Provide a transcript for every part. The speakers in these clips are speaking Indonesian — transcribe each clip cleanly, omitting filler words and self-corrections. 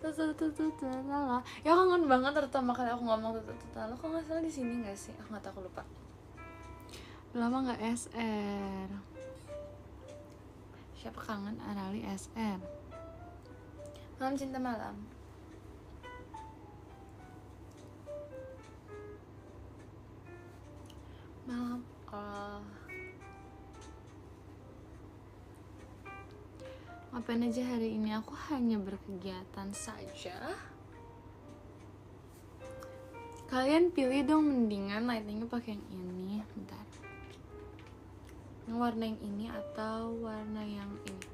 malam. Ya kangen banget pertama kali aku ngomong lo kok nggak salah di sini nggak sih? Aku nggak tahu, aku lupa. Lama nggak SR. Siapa kangen Arali SR? Malam cinta malam. Malam. Ngapain aja hari ini? Aku hanya berkegiatan saja. Kalian pilih dong, mendingan lightingnya pakai yang ini. Bentar. Yang warna yang ini atau warna yang ini?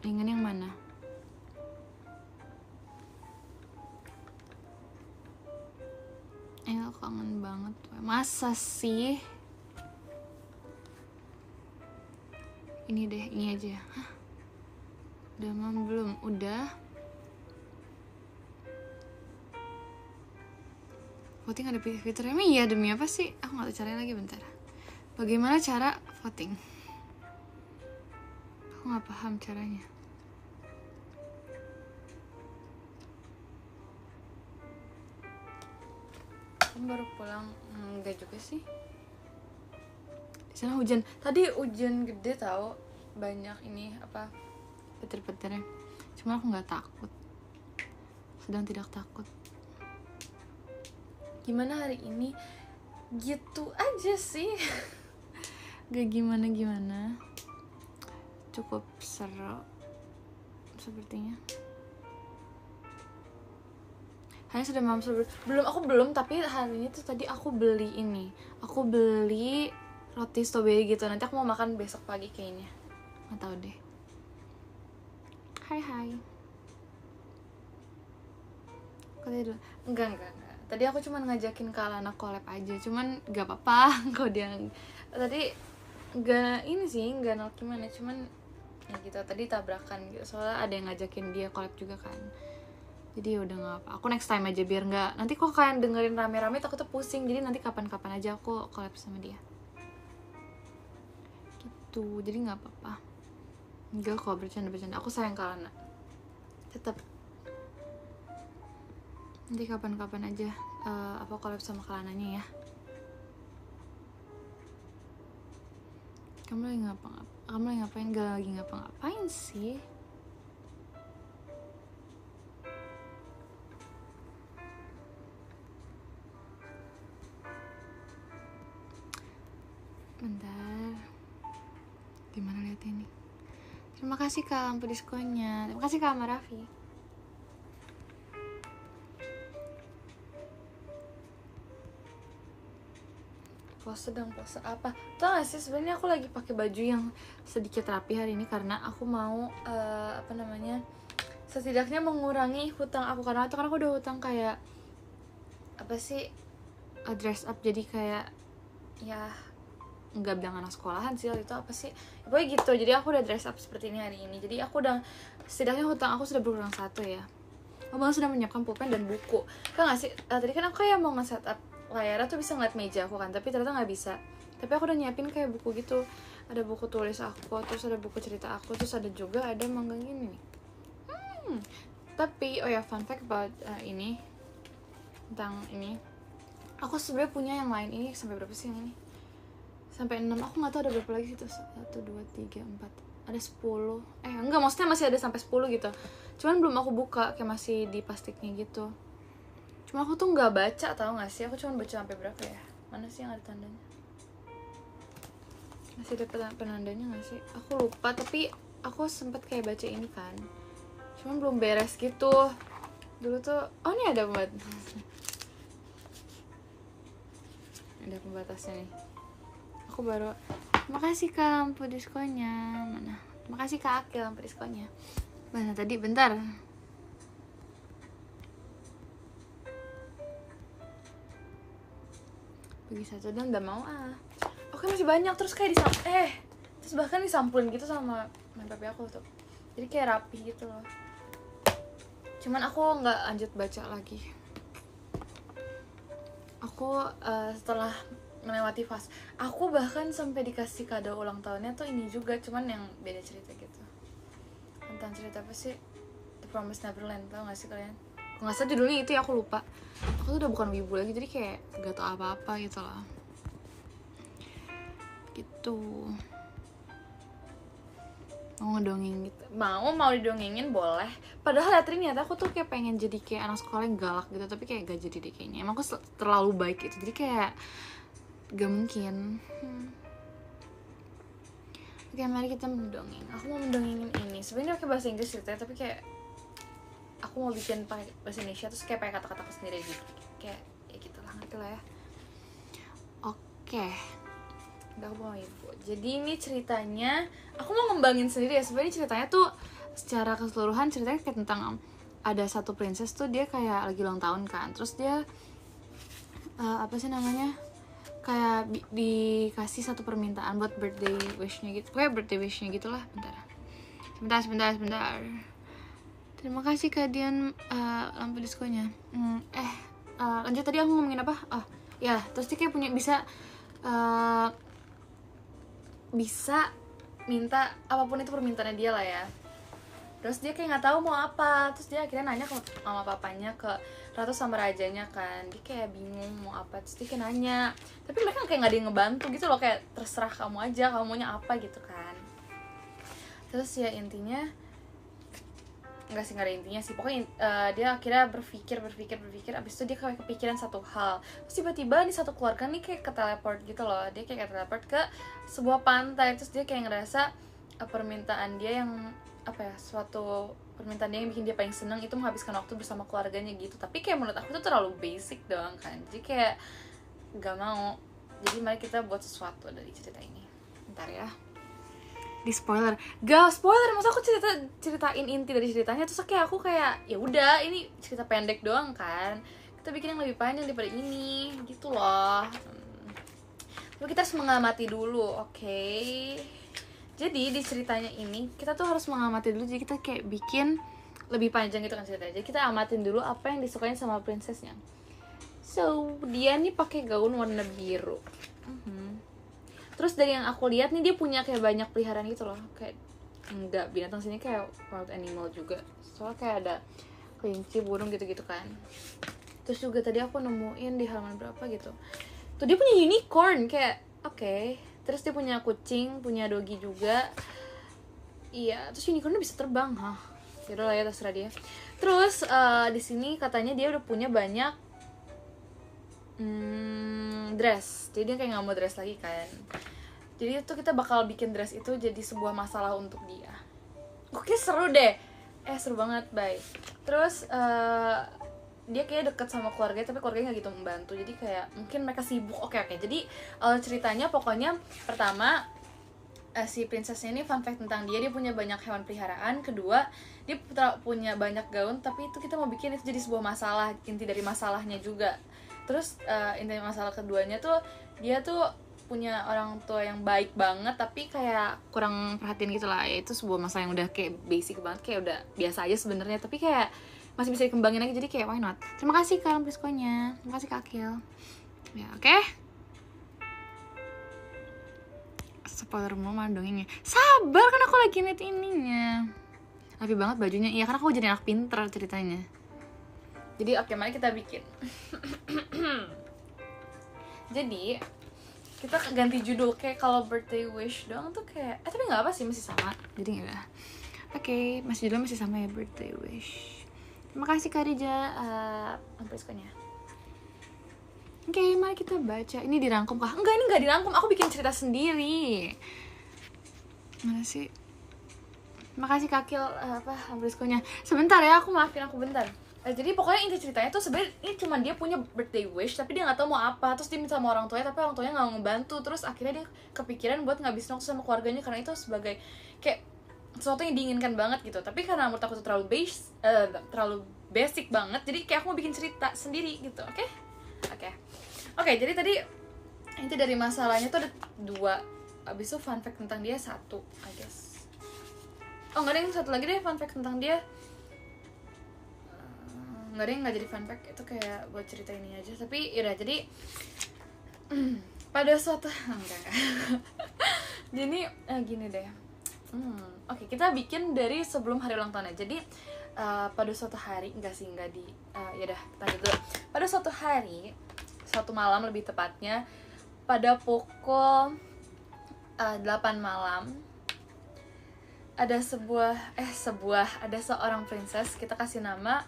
Dengan yang mana? Aku kangen banget. Masa sih? Ini deh, ini aja. Hah? Udah mam belum? Udah. Voting ada fiturnya? Emang iya, demi apa sih? Aku gak tahu caranya lagi, bentar. Bagaimana cara voting? Aku gak paham caranya. Aku baru pulang. Enggak juga sih. Di sana hujan. Tadi hujan gede tau. Banyak ini apa? Petir-petirnya. Cuma aku nggak takut. Sedang tidak takut. Gimana hari ini? Gitu aja sih. Gak gimana-gimana. Cukup seru sepertinya. Hanya sudah malam sebelum aku belum, tapi hari ini tuh tadi aku beli ini. Aku beli roti strawberry gitu. Nanti aku mau makan besok pagi kayaknya. Nggak tahu deh. Hai. Tadi dulu. Enggak. Tadi aku cuma ngajakin Kak Lana collab aja. Cuman gak apa-apa kalau dia tadi enggak ini sih, enggak nol gimana. Cuman ya gitu, tadi tabrakan gitu. Soalnya ada yang ngajakin dia collab juga kan. Jadi udah gak apa. Aku next time aja biar gak. Nanti kok kalian dengerin rame-rame takutnya pusing. Jadi nanti kapan-kapan aja aku collab sama dia. Gitu. Jadi gak apa-apa. Enggak kok, bercanda-bercanda. Aku sayang Kak Lana. Tetap. Nanti kapan-kapan aja aku collab sama Kak Lananya ya. Kamu lagi ngapain? Gak lagi ngapa-ngapain sih. Bentar. Gimana lihat ini? Terima kasih Kak lampu diskonnya. Terima kasih Kak Marafi. Pose apa? Tau gak sih sebenarnya aku lagi pakai baju yang sedikit rapi hari ini karena aku mau setidaknya mengurangi hutang aku karena aku udah hutang kayak apa sih dress up, jadi kayak ya nggak bilang anak sekolahan sih itu apa sih ya, pokoknya gitu. Jadi aku udah dress up seperti ini hari ini, jadi aku udah setidaknya hutang aku sudah berkurang 1 ya. Abang sudah menyiapkan pulpen dan buku kan nggak sih? Tadi kan aku kayak mau nge-setup layarnya tuh bisa ngeliat meja aku kan, tapi ternyata nggak bisa. Tapi aku udah nyiapin kayak buku gitu, ada buku tulis aku, terus ada buku cerita aku, terus ada juga ada manggang ini nih. Tapi oh ya, fun fact about ini tentang ini, aku sebenarnya punya yang lain. Ini sampai berapa sih yang ini? Sampai 6, aku nggak tahu ada berapa lagi gitu. 1, 2, 3, 4, ada 10. Enggak, maksudnya masih ada sampai 10 gitu. Cuman belum aku buka, kayak masih di plastiknya gitu. Cuma aku tuh nggak baca, tau nggak sih? Aku cuma baca sampai berapa ya? Mana sih yang ada tandanya? Masih ada penandanya nggak sih? Aku lupa, tapi aku sempet kayak baca ini kan. Cuman belum beres gitu. Dulu tuh, oh ini ada ada pembatasnya nih. Aku baru, makasih Kak lampu diskonnya. Mana? Makasih Kak Akil lampu diskonnya. Mana tadi? Bentar. Bagi 1 dan udah mau Oke, masih banyak. Terus kayak terus bahkan disampulin gitu sama papi aku tuh. Jadi kayak rapi gitu loh. Cuman aku nggak lanjut baca lagi. Aku setelah melewati fase, aku bahkan sampai dikasih kado ulang tahunnya tuh ini juga, cuman yang beda cerita gitu. tentang cerita apa sih, The Promised Neverland, tau gak sih kalian? Kalau nggak salah judulnya itu ya, aku lupa. Aku tuh udah bukan wibu lagi, jadi kayak gak tau apa-apa gitu loh. Gitu. Mau ngedongeng gitu, mau didongengin boleh. Padahal ternyata aku tuh kayak pengen jadi kayak anak sekolah yang galak gitu, tapi kayak gak jadi deh kayaknya. Emang aku terlalu baik gitu, jadi kayak gak mungkin. Oke, mari kita mendongeng. Aku mau mendongengin ini. Sebenarnya pakai bahasa Inggris ceritanya, tapi kayak aku mau bikin pakai bahasa Indonesia terus kayak pakai kata-kata aku sendiri gitu. Kayak ya gitulah, ngerti lah ya. Oke. Udah, aku mau ibu. Jadi ini ceritanya, aku mau ngembangin sendiri ya. Sebenarnya ceritanya tuh secara keseluruhan ceritanya kayak tentang ada satu princess tuh, dia kayak lagi ulang tahun kan. Terus dia apa sih namanya? Kayak dikasih satu permintaan buat birthday wish-nya gitu. Kayak birthday wish-nya gitulah. Sebentar. Terima kasih Kak Dian, lampu diskonya. Lanjut, tadi aku ngomongin apa? Oh, ya, terus dia kayak punya bisa minta apapun itu permintaannya dia lah ya. Terus dia kayak nggak tahu mau apa. Terus dia akhirnya nanya ke mama papanya, ke ratu sama rajanya kan. Dia kayak bingung mau apa. Terus dia kayak nanya, tapi mereka kayak nggak ada yang ngebantu gitu loh. Kayak terserah kamu aja, kamu maunya apa gitu kan. Terus ya intinya, nggak ada intinya sih, pokoknya dia akhirnya berpikir. Abis itu dia kayak kepikiran satu hal. Terus tiba-tiba nih satu keluarga nih kayak ke teleport gitu loh. Dia kayak teleport ke sebuah pantai. Terus dia kayak ngerasa permintaan dia yang apa ya, suatu permintaan dia yang bikin dia paling seneng itu menghabiskan waktu bersama keluarganya gitu. Tapi kayak menurut aku tuh terlalu basic doang kan, jadi kayak gak mau. Jadi mari kita buat sesuatu dari cerita ini. Bentar ya, di spoiler, gak spoiler, masa aku ceritain inti dari ceritanya terus kayak aku kayak ya udah ini cerita pendek doang kan, kita bikin yang lebih panjang daripada ini gitu loh. Tapi kita harus mengamati dulu, oke? Jadi di ceritanya ini kita tuh harus mengamati dulu, jadi kita kayak bikin lebih panjang gitu kan ceritanya. Jadi kita amatin dulu apa yang disukain sama princessnya. So dia nih pakai gaun warna biru. Terus dari yang aku lihat nih dia punya kayak banyak peliharaan gitu loh, kayak enggak binatang sini kayak wild animal juga, soalnya kayak ada kelinci, burung gitu-gitu kan. Terus juga tadi aku nemuin di halaman berapa gitu, tuh dia punya unicorn kayak oke. Terus dia punya kucing, punya dogi juga. Iya, terus unicornnya bisa terbang, yaudah lah ya, terserah dia. Terus di sini katanya dia udah punya banyak dress, jadi dia kayak nggak mau dress lagi kan. Jadi itu kita bakal bikin dress itu jadi sebuah masalah untuk dia. Oke, seru deh. Seru banget, bye. Terus dia kayak deket sama keluarga, tapi keluarganya nggak gitu membantu. Jadi kayak mungkin mereka sibuk. Oke. Jadi ceritanya pokoknya pertama si princessnya ini, fun fact tentang dia punya banyak hewan peliharaan. Kedua, dia punya banyak gaun, tapi itu kita mau bikin itu jadi sebuah masalah, inti dari masalahnya juga. Terus inti masalah keduanya tuh dia tuh punya orang tua yang baik banget tapi kayak kurang perhatian gitu lah. Ya itu sebuah masalah yang udah kayak basic banget, kayak udah biasa aja sebenarnya, tapi kayak masih bisa dikembangin lagi, jadi kayak why not. Terima kasih Kak Priskonya, terima kasih Kak Akil ya. Oke. Spoiler mau mana dongengnya, sabar kan aku lagi net ininya. Rapi banget bajunya, iya karena aku jadi anak pinter ceritanya. Jadi oke, mari kita bikin. Jadi kita ganti judul, kayak kalau birthday wish doang tuh kayak tapi nggak apa sih, masih sama, jadi nggak. Oke, masih judulnya masih sama ya, birthday wish. Terima kasih Kak Rija Priskonya. Oke, mari kita baca. Ini dirangkum kah? Enggak, ini nggak dirangkum, aku bikin cerita sendiri. Mana sih? Makasih Kakil Priskonya. Sebentar ya, aku maafin aku bentar. Jadi pokoknya inti ceritanya tuh sebenarnya ini cuma dia punya birthday wish tapi dia nggak tahu mau apa. Terus dia minta sama orang tuanya tapi orang tuanya nggak ngebantu. Terus akhirnya dia kepikiran buat ngabisin waktu sama keluarganya karena itu sebagai kayak sesuatu yang diinginkan banget gitu. Tapi karena menurut aku tuh terlalu basic banget, jadi kayak aku mau bikin cerita sendiri gitu. Oke, jadi tadi inti dari masalahnya tuh ada 2. Abis itu fun fact tentang dia 1, I guess. Oh nggak ada, yang satu lagi deh fun fact tentang dia. Nggak ada yang nggak jadi fun fact, itu kayak buat cerita ini aja. Tapi yaudah, jadi pada suatu enggak. Jadi gini deh, Oke, kita bikin dari sebelum hari ulang tahunnya. Jadi pada suatu hari, enggak di ya udah lanjut dulu. Pada suatu hari, suatu malam lebih tepatnya, pada pukul 8 malam, ada ada seorang princess. Kita kasih nama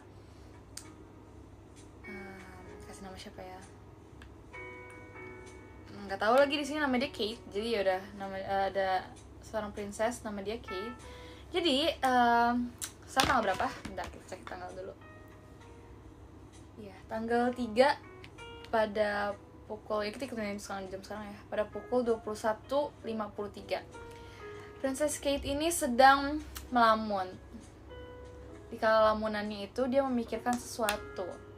siapa ya, nggak tahu lagi di sini nama dia Kate. Jadi ya udah ada seorang princess nama dia Kate. Jadi sekarang tanggal berapa? Bentar, kita cek tanggal dulu. Ya, tanggal 3 pada pukul, ya kita ikutin jam sekarang ya, pada pukul 21.53 Princess Kate ini sedang melamun. Di kala lamunannya itu dia memikirkan sesuatu.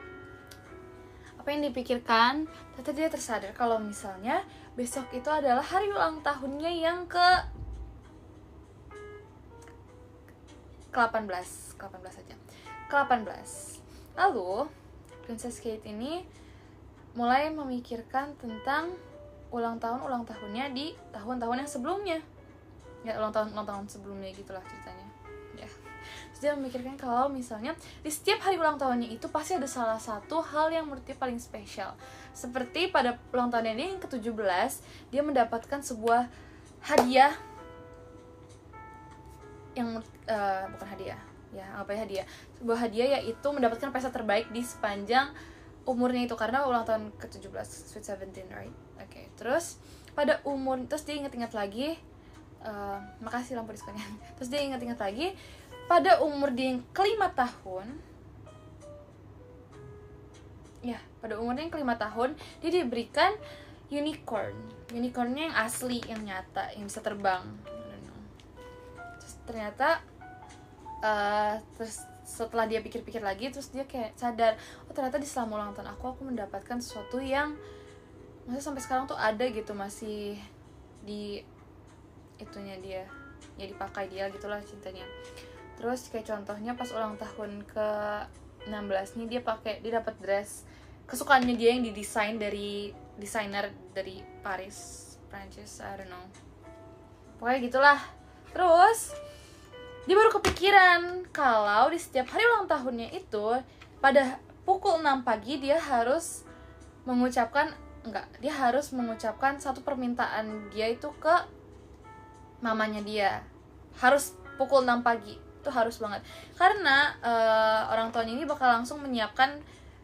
Apa yang dipikirkan? Ternyata dia tersadar kalau misalnya besok itu adalah hari ulang tahunnya yang ke-18 aja. Ke-18. Lalu Princess Kate ini mulai memikirkan tentang ulang tahunnya di tahun-tahun yang sebelumnya. Ya, ulang tahun sebelumnya gitulah ceritanya. Ya. Terus dia memikirkan kalau misalnya di setiap hari ulang tahunnya itu pasti ada salah satu hal yang menurut dia paling spesial. Seperti pada ulang tahunnya dia yang ke-17, dia mendapatkan sebuah hadiah yang bukan hadiah, ya apa ya, hadiah. Sebuah hadiah yaitu mendapatkan pesta terbaik di sepanjang umurnya itu, karena ulang tahun ke-17, sweet 17, right? Oke. Terus pada terus dia ingat-ingat lagi, makasih lampu diskonnya. Terus dia ingat-ingat lagi pada umur dia yang ke-5 tahun. Ya, pada umurnya yang ke-5 tahun dia diberikan unicornnya yang asli, yang nyata, yang bisa terbang. Terus ternyata terus setelah dia pikir-pikir lagi, terus dia kayak sadar, oh ternyata di selama ulang tahun aku mendapatkan sesuatu yang maksudnya sampai sekarang tuh ada gitu, masih di itunya dia, ya dipakai dia gitulah cintanya. Terus kayak contohnya pas ulang tahun ke-16 nih, dia dapat dress kesukaannya dia yang didesain dari desainer dari Paris, Prancis, I don't know, pokoknya gitulah. Terus dia baru kepikiran kalau di setiap hari ulang tahunnya itu pada pukul 6 pagi dia harus mengucapkan satu permintaan dia itu ke mamanya dia. Harus pukul 6 pagi. Itu harus banget. Karena orang tuanya ini bakal langsung menyiapkan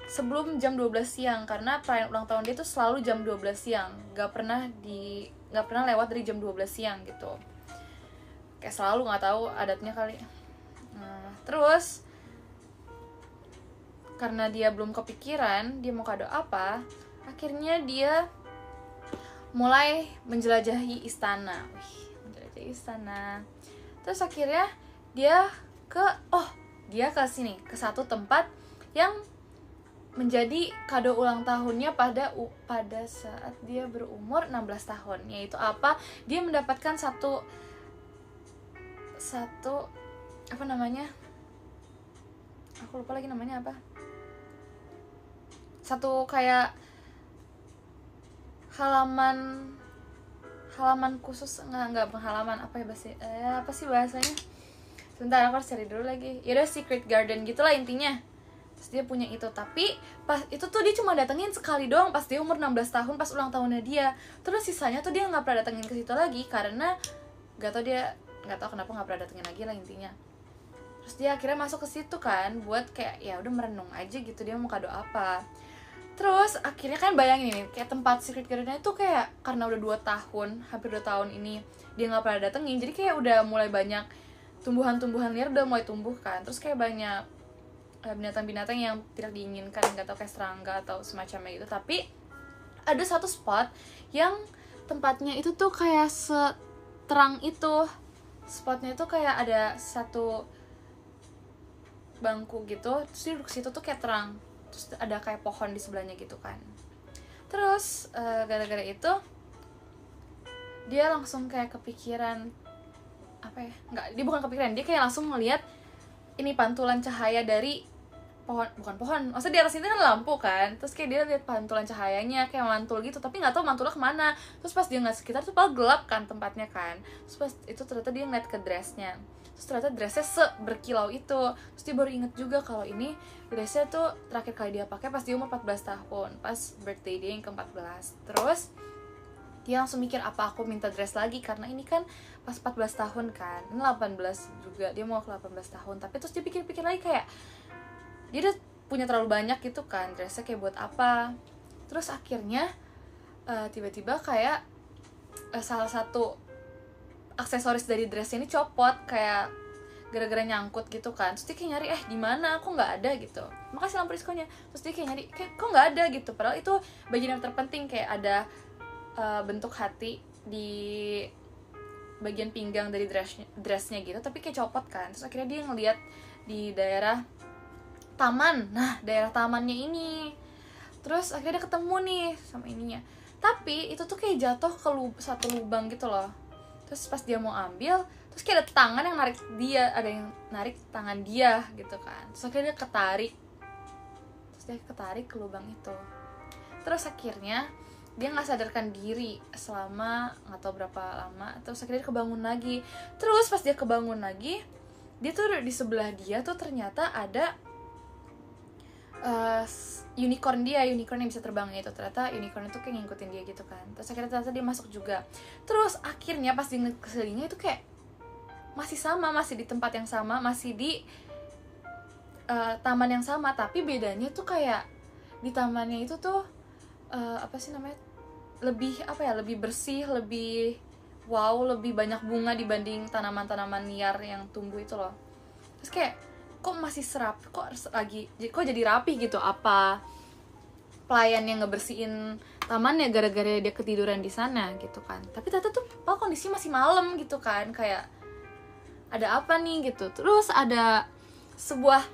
sebelum jam 12 siang, karena perayaan ulang tahun dia itu selalu jam 12 siang. Gak pernah lewat dari jam 12 siang gitu. Kayak selalu, nggak tahu adatnya kali. Terus karena dia belum kepikiran dia mau kado apa, akhirnya dia mulai menjelajahi istana. Terus akhirnya dia ke sini, ke satu tempat yang menjadi kado ulang tahunnya pada saat dia berumur 16 tahun. Yaitu apa? Dia mendapatkan satu apa namanya, aku lupa lagi namanya apa, satu kayak halaman khusus, nggak halaman, apa ya apa sih bahasanya, sebentar aku harus cari dulu lagi. Ya udah, secret garden gitulah intinya. Terus dia punya itu, tapi pas itu tuh dia cuma datengin sekali doang pas dia umur 16 tahun, pas ulang tahunnya dia. Terus sisanya tuh dia nggak pernah datengin ke situ lagi, karena nggak tahu kenapa nggak pernah datengin lagi lah intinya. Terus dia akhirnya masuk ke situ kan, buat kayak ya udah merenung aja gitu dia mau kado apa. Terus akhirnya kan bayangin ini, kayak tempat secret garden-nya itu kayak karena udah 2 tahun, hampir 2 tahun ini dia nggak pernah datengin, jadi kayak udah mulai banyak tumbuhan-tumbuhan liar udah mulai tumbuh kan. Terus kayak banyak binatang-binatang yang tidak diinginkan, nggak tahu kayak serangga atau semacamnya gitu. Tapi ada satu spot yang tempatnya itu tuh kayak seterang itu. Spotnya itu kayak ada satu bangku gitu, terus dia duduk situ tuh kayak terang, terus ada kayak pohon di sebelahnya gitu kan. Terus gara-gara itu dia langsung kayak kepikiran, apa ya, dia bukan kepikiran, dia kayak langsung ngeliat ini pantulan cahaya dari bukan pohon, maksudnya di atas itu kan lampu kan, terus kayak dia lihat pantulan cahayanya kayak mantul gitu, tapi nggak tahu mantulnya kemana. Terus pas dia ngeliat sekitar tuh padahal gelap kan tempatnya kan, terus pas itu ternyata dia ngeliat ke dressnya, terus ternyata dressnya berkilau itu. Terus dia baru inget juga kalau ini dressnya tuh terakhir kali dia pakai pas dia umur 14 tahun, pas birthday dia yang ke-14. Terus dia langsung mikir, apa aku minta dress lagi, karena ini kan pas 14 tahun kan, ini 18 juga, dia mau ke 18 tahun. Tapi terus dia pikir-pikir lagi kayak dia udah punya terlalu banyak gitu kan, dressnya kayak buat apa. Terus akhirnya tiba-tiba kayak salah satu aksesoris dari dressnya ini copot, kayak gara-gara nyangkut gitu kan. Terus dia kayak nyari, di mana, aku nggak ada gitu, makasih lampu diskonya. Terus dia kayak nyari, kayak kok nggak ada gitu, padahal itu bagian yang terpenting, kayak ada bentuk hati di bagian pinggang dari dressnya gitu, tapi kayak copot kan. Terus akhirnya dia ngeliat di daerah taman, nah daerah tamannya ini. Terus akhirnya dia ketemu nih sama ininya, tapi itu tuh kayak jatuh ke satu lubang gitu loh. Terus pas dia mau ambil, terus kayak ada tangan yang narik dia, ada yang narik tangan dia gitu kan. Terus akhirnya dia ketarik ke lubang itu. Terus akhirnya dia nggak sadarkan diri selama nggak tahu berapa lama. Terus akhirnya dia kebangun lagi. Terus pas dia kebangun lagi, dia tuh di sebelah dia tuh ternyata ada unicorn yang bisa terbang itu. Ternyata unicorn itu kayak ngikutin dia gitu kan. Terus akhirnya ternyata dia masuk juga. Terus akhirnya pas dia ke sekelilingnya itu kayak masih di tempat yang sama, masih di taman yang sama, tapi bedanya tuh kayak di tamannya itu tuh lebih bersih, lebih lebih banyak bunga dibanding tanaman-tanaman liar yang tumbuh itu loh. Terus kayak kok masih kok jadi rapi gitu, apa pelayan yang ngebersihin tamannya gara-gara dia ketiduran di sana gitu kan. Tapi ternyata tuh kondisi masih malam gitu kan, kayak ada apa nih gitu. Terus ada sebuah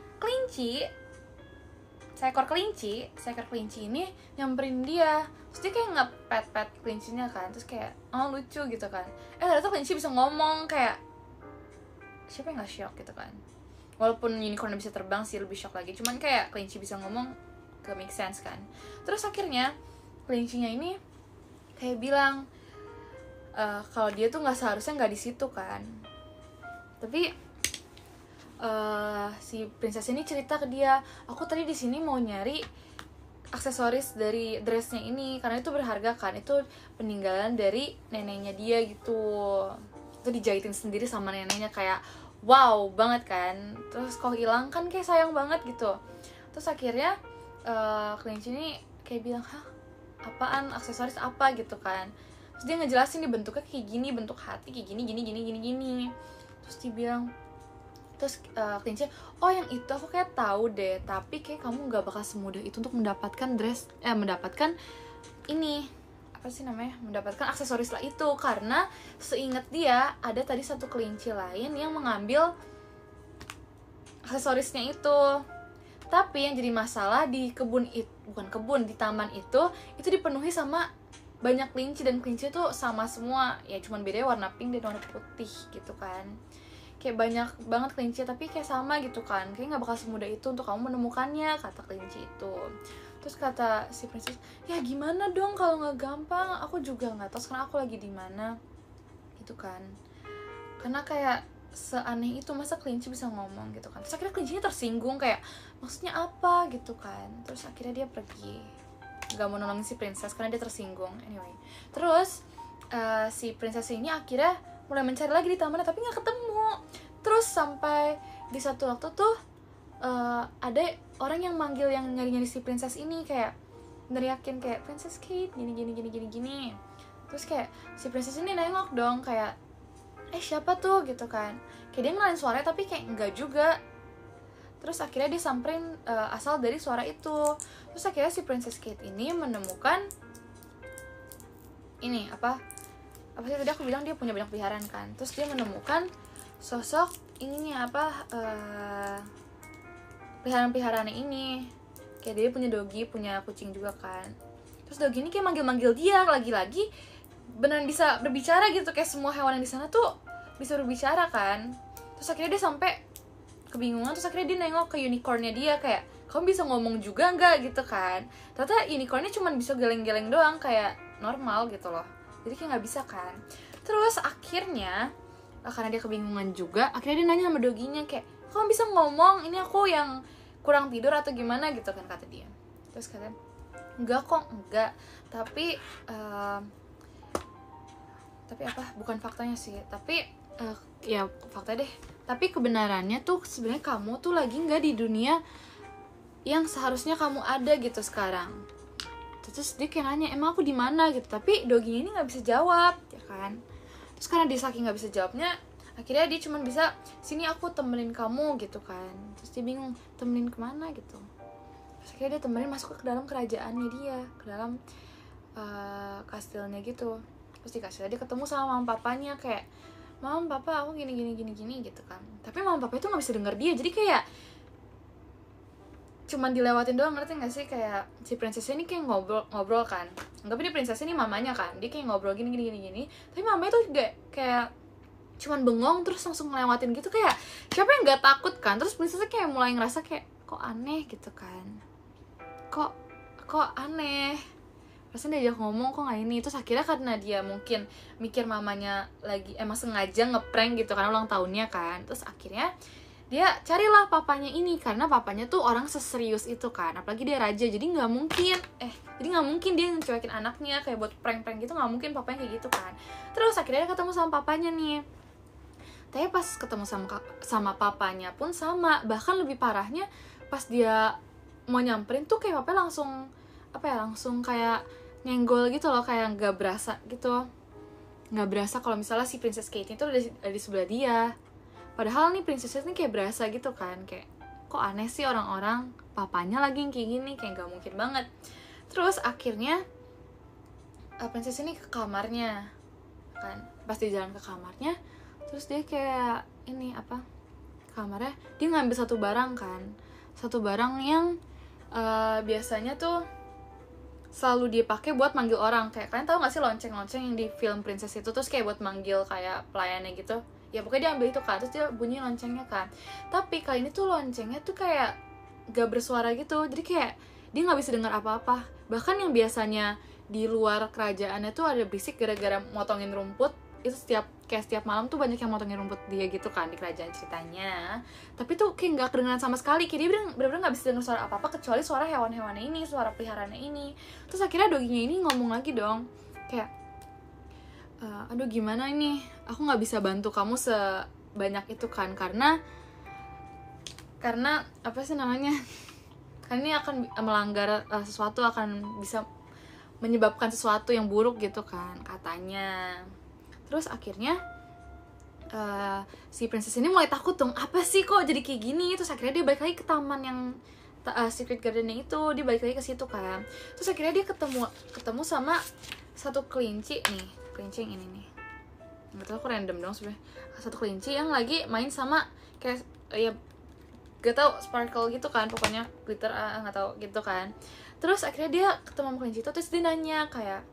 seekor kelinci ini nyamperin dia. Terus dia kayak ngepet-pet kelincinya kan, terus kayak lucu gitu kan. Ternyata kelinci bisa ngomong, kayak siapa yang gak shock gitu kan. Walaupun unicorn bisa terbang sih lebih shock lagi, cuman kayak kelinci bisa ngomong gak make sense kan. Terus akhirnya kelincinya ini kayak bilang kalau dia tuh nggak seharusnya nggak di situ kan. Tapi si princess ini cerita ke dia, aku tadi di sini mau nyari aksesoris dari dressnya ini karena itu berharga kan, itu peninggalan dari neneknya dia gitu. Itu dijahitin sendiri sama neneknya, kayak wow banget kan. Terus kok hilang kan, kayak sayang banget gitu. Terus akhirnya kelinci ini kayak bilang, apaan, aksesoris apa gitu kan. Terus dia ngejelasin di bentuknya kayak gini, bentuk hati kayak gini. Terus dia bilang, kelinci, yang itu aku kayak tahu deh, tapi kayak kamu nggak bakal semudah itu untuk mendapatkan mendapatkan aksesoris lah itu, karena seingat dia ada tadi satu kelinci lain yang mengambil aksesorisnya itu. Tapi yang jadi masalah di di taman itu dipenuhi sama banyak kelinci, dan kelinci itu sama semua, ya cuman bedanya warna pink dan warna putih gitu kan. Kayak banyak banget kelinci tapi kayak sama gitu kan, kayak nggak bakal semudah itu untuk kamu menemukannya, kata kelinci itu. Terus kata si princess, ya gimana dong kalau nggak gampang, aku juga nggak tahu sekarang aku lagi di mana gitu kan. Karena kayak seaneh itu, masa kelinci bisa ngomong gitu kan. Terus akhirnya kelincinya tersinggung, kayak maksudnya apa gitu kan. Terus akhirnya dia pergi, gak mau nolongin si princess karena dia tersinggung. Anyway, terus si princess ini akhirnya mulai mencari lagi di tamannya tapi gak ketemu. Terus sampai di satu waktu tuh ada orang yang manggil, yang nyari-nyari si princess ini, kayak neriakin kayak Princess Kate gini. Terus kayak si princess ini nengok dong, kayak siapa tuh gitu kan. Kayak dia ngenalin suaranya tapi kayak enggak juga. Terus akhirnya dia samperin asal dari suara itu. Terus akhirnya si Princess Kate ini menemukan ini apa sih tadi aku bilang dia punya banyak peliharaan kan. Terus dia menemukan sosok peliharaan-peliharaannya ini. Kayak dia punya doggy, punya kucing juga kan. Terus doggy ini kayak manggil-manggil dia lagi-lagi, beneran bisa berbicara gitu, kayak semua hewan yang di sana tuh bisa berbicara kan. Terus akhirnya dia sampai kebingungan, terus akhirnya dia nengok ke unicornnya dia, kayak kamu bisa ngomong juga nggak gitu kan. Ternyata unicornnya cuma bisa geleng-geleng doang kayak normal gitu loh, jadi kayak nggak bisa kan. Terus akhirnya karena dia kebingungan juga, akhirnya dia nanya sama doginya kayak, kamu bisa ngomong, ini aku yang kurang tidur atau gimana gitu kan, kata dia. Terus kata, enggak kok, enggak, tapi apa, bukan faktanya sih, tapi ya fakta deh, tapi kebenarannya tuh sebenarnya kamu tuh lagi nggak di dunia yang seharusnya kamu ada gitu sekarang. Terus dia kayak nanya, emang aku di mana gitu, tapi doginya ini nggak bisa jawab ya kan. Terus karena dia saking nggak bisa jawabnya, akhirnya dia cuma bisa, sini aku temenin kamu gitu kan. Terus dia bingung, temenin kemana gitu. Terus akhirnya dia temenin masuk ke dalam kerajaannya dia, ke dalam kastilnya gitu. Terus di kastilnya dia ketemu sama mama papanya kayak, mam papa aku gini gitu kan. Tapi mama papa itu nggak bisa denger dia, jadi kayak cuman dilewatin doang, ngerti gak sih? Kayak si princess ini kayak ngobrol kan, anggap ini princess ini mamanya kan, dia kayak ngobrol gini tapi mamanya tuh kayak cuman bengong terus langsung ngelewatin gitu. Kayak siapa yang nggak takut kan. Terus princessnya kayak mulai ngerasa kayak kok aneh gitu kan, kok aneh, rasanya diajak ngomong kok nggak ini. Terus akhirnya karena dia mungkin mikir mamanya lagi emang sengaja ngeprank gitu karena ulang tahunnya kan, terus akhirnya dia carilah papanya ini, karena papanya tuh orang seserius itu kan, apalagi dia raja, jadi nggak mungkin dia ngecuekin anaknya kayak buat prank gitu, nggak mungkin papanya kayak gitu kan. Terus akhirnya dia ketemu sama papanya nih, tapi pas ketemu sama papanya pun sama, bahkan lebih parahnya pas dia mau nyamperin tuh kayak papanya langsung kayak nyenggol gitu loh, kayak nggak berasa kalau misalnya si Princess Kate itu ada di sebelah dia. Padahal nih princess ini kayak berasa gitu kan, kayak kok aneh sih orang-orang, papanya lagi yang kayak gini, kayak gak mungkin banget. Terus akhirnya princess ini ke kamarnya kan, pas di jalan ke kamarnya, terus dia kayak kamarnya dia ngambil satu barang yang biasanya tuh selalu dia pakai buat manggil orang. Kayak kalian tahu gak sih lonceng-lonceng yang di film princess itu, terus kayak buat manggil kayak pelayannya gitu ya, pokoknya dia ambil itu kan, terus dia bunyi loncengnya kan. Tapi kali ini tuh loncengnya tuh kayak gak bersuara gitu, jadi kayak dia nggak bisa dengar apa-apa. Bahkan yang biasanya di luar kerajaannya tuh ada berisik gara-gara motongin rumput, itu setiap malam tuh banyak yang motongin rumput dia gitu kan di kerajaan ceritanya. Tapi tuh kayak nggak kedengeran sama sekali, kayak dia bener-bener nggak bisa dengar suara apa-apa kecuali suara hewan-hewannya ini, suara peliharaannya ini. Terus akhirnya doginya ini ngomong lagi dong, kayak aduh gimana ini, aku nggak bisa bantu kamu sebanyak itu kan, karena apa sih namanya, karena ini akan melanggar sesuatu, akan bisa menyebabkan sesuatu yang buruk gitu kan katanya. Terus akhirnya si princess ini mulai takut dong, apa sih kok jadi kayak gini. Terus akhirnya dia balik lagi ke taman yang Secret Garden-nya itu, dia balik lagi ke situ kan. Terus akhirnya dia ketemu sama satu kelinci yang ini nih, nggak tahu, aku random dong sebenarnya. Satu kelinci yang lagi main sama kayak ya gak tau sparkle gitu kan, pokoknya glitter nggak tahu gitu kan. Terus akhirnya dia ketemu sama kelinci itu, terus dia nanya kayak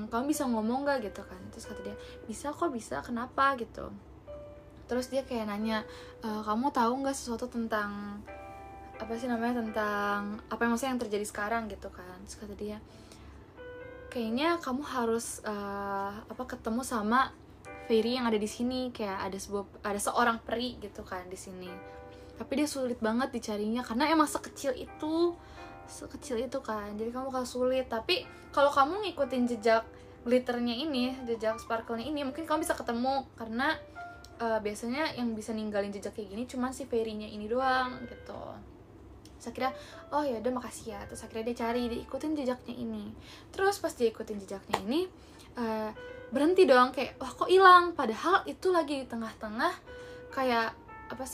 kamu bisa ngomong gak gitu kan. Terus kata dia, bisa kok, bisa, kenapa gitu. Terus dia kayak nanya, kamu tahu nggak sesuatu tentang tentang apa yang maksudnya yang terjadi sekarang gitu kan. Terus kata dia, kayaknya kamu harus ketemu sama fairy yang ada di sini, kayak ada seorang peri gitu kan di sini. Tapi dia sulit banget dicarinya karena emang sekecil itu kan, jadi kamu bakal sulit. Tapi kalau kamu ngikutin jejak glitternya ini, jejak sparkle-nya ini, mungkin kamu bisa ketemu, karena biasanya yang bisa ninggalin jejak kayak gini cuman si fairy-nya ini doang gitu. Terus akhirnya, oh ya udah makasih ya. Terus akhirnya dia ikutin jejaknya ini. Terus pas dia ikutin jejaknya ini, berhenti dong, kayak wah kok hilang. Padahal itu lagi di tengah-tengah kayak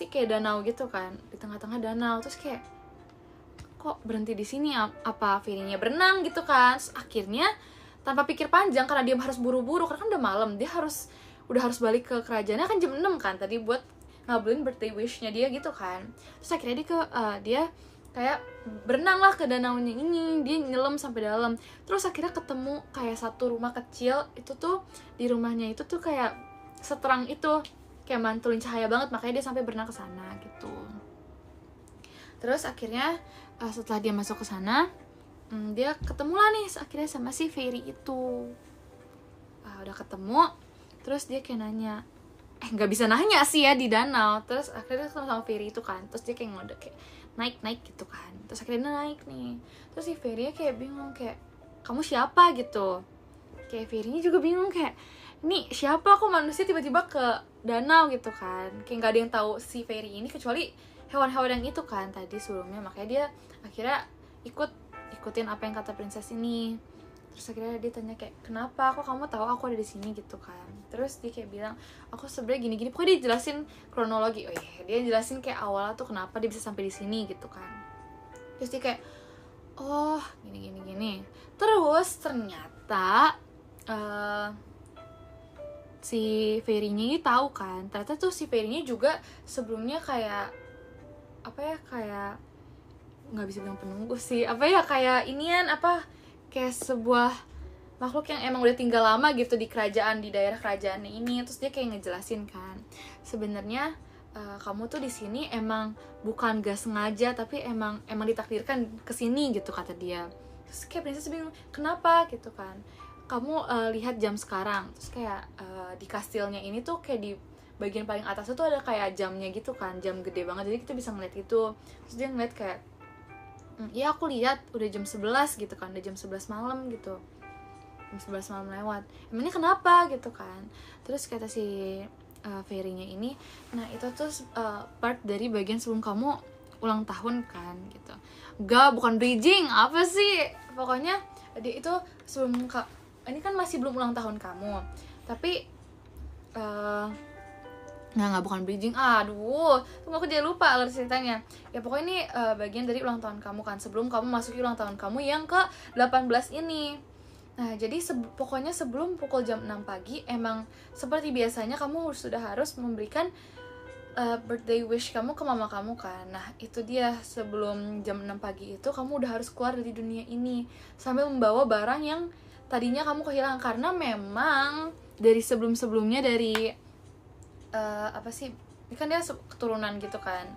kayak danau gitu kan, di tengah-tengah danau. Terus kayak kok berhenti di sini, apa fairy-nya berenang gitu kan. Terus akhirnya tanpa pikir panjang, karena dia harus buru-buru karena kan udah malam, dia udah harus balik ke kerajaannya kan jam 6 kan tadi buat ngabulin birthday wish-nya dia gitu kan. Terus akhirnya dia kayak berenang lah ke danaunya ini, dia nyelam sampai dalam. Terus akhirnya ketemu kayak satu rumah kecil, itu tuh di rumahnya itu tuh kayak seterang itu, kayak mantulin cahaya banget, makanya dia sampai berenang ke sana gitu. Terus akhirnya setelah dia masuk ke sana, dia ketemu lah nih akhirnya sama si Fairy itu. Udah ketemu, terus dia kayak nanya, nggak bisa nanya sih ya di danau. Terus akhirnya dia ketemu sama Fairy itu kan, terus dia kayak ngode kayak naik gitu kan. Terus akhirnya dia naik nih, terus si Fairy kayak bingung kayak, kamu siapa gitu. Kayak Fairy-nya juga bingung kayak, ini siapa, aku manusia tiba-tiba ke danau gitu kan. Kayak nggak ada yang tahu si Fairy ini kecuali hewan-hewan yang itu kan tadi sebelumnya. Makanya dia akhirnya ikutin apa yang kata princess ini. Terus akhirnya dia tanya kayak, kenapa, kok kamu tahu aku ada di sini gitu kan. Terus dia kayak bilang, aku sebenarnya gini-gini. Pokoknya dia jelasin kronologi. Dia jelasin kayak awalnya tuh kenapa dia bisa sampai di sini gitu kan. Terus dia kayak, oh gini. Terus ternyata si Fairy-nya ini tahu kan, ternyata tuh si Fairy-nya juga sebelumnya kayak kayak nggak bisa bilang penunggu sih, kayak inian kayak sebuah makhluk yang emang udah tinggal lama gitu di daerah kerajaannya ini. Terus dia kayak ngejelasin kan, sebenarnya kamu tuh di sini emang bukan gak sengaja, tapi emang ditakdirkan kesini gitu kata dia. Terus kayak princess bingung, kenapa gitu kan, kamu lihat jam sekarang. Terus kayak di kastilnya ini tuh kayak di bagian paling atas itu ada kayak jamnya gitu kan, jam gede banget, jadi kita bisa ngeliat itu. Terus dia ngeliat kayak, iya aku lihat udah jam 11 gitu kan, udah jam 11 malam gitu, jam 11 malam lewat, emangnya kenapa gitu kan. Terus kata si Fairy-nya ini, nah itu tuh part dari bagian sebelum kamu ulang tahun kan gitu. Bukan bridging, apa sih, pokoknya dia itu sebelum ini kan masih belum ulang tahun kamu, tapi bukan bridging, tunggu aku jadi lupa alur ceritanya. Ya pokoknya ini bagian dari ulang tahun kamu kan, sebelum kamu masuki ulang tahun kamu yang ke 18 ini. Nah jadi pokoknya sebelum pukul jam 6 pagi, emang seperti biasanya kamu sudah harus memberikan birthday wish kamu ke mama kamu kan. Nah itu dia, sebelum jam 6 pagi itu kamu udah harus keluar dari dunia ini sambil membawa barang yang tadinya kamu kehilangan. Karena memang dari sebelum-sebelumnya, dari ini kan dia keturunan gitu kan,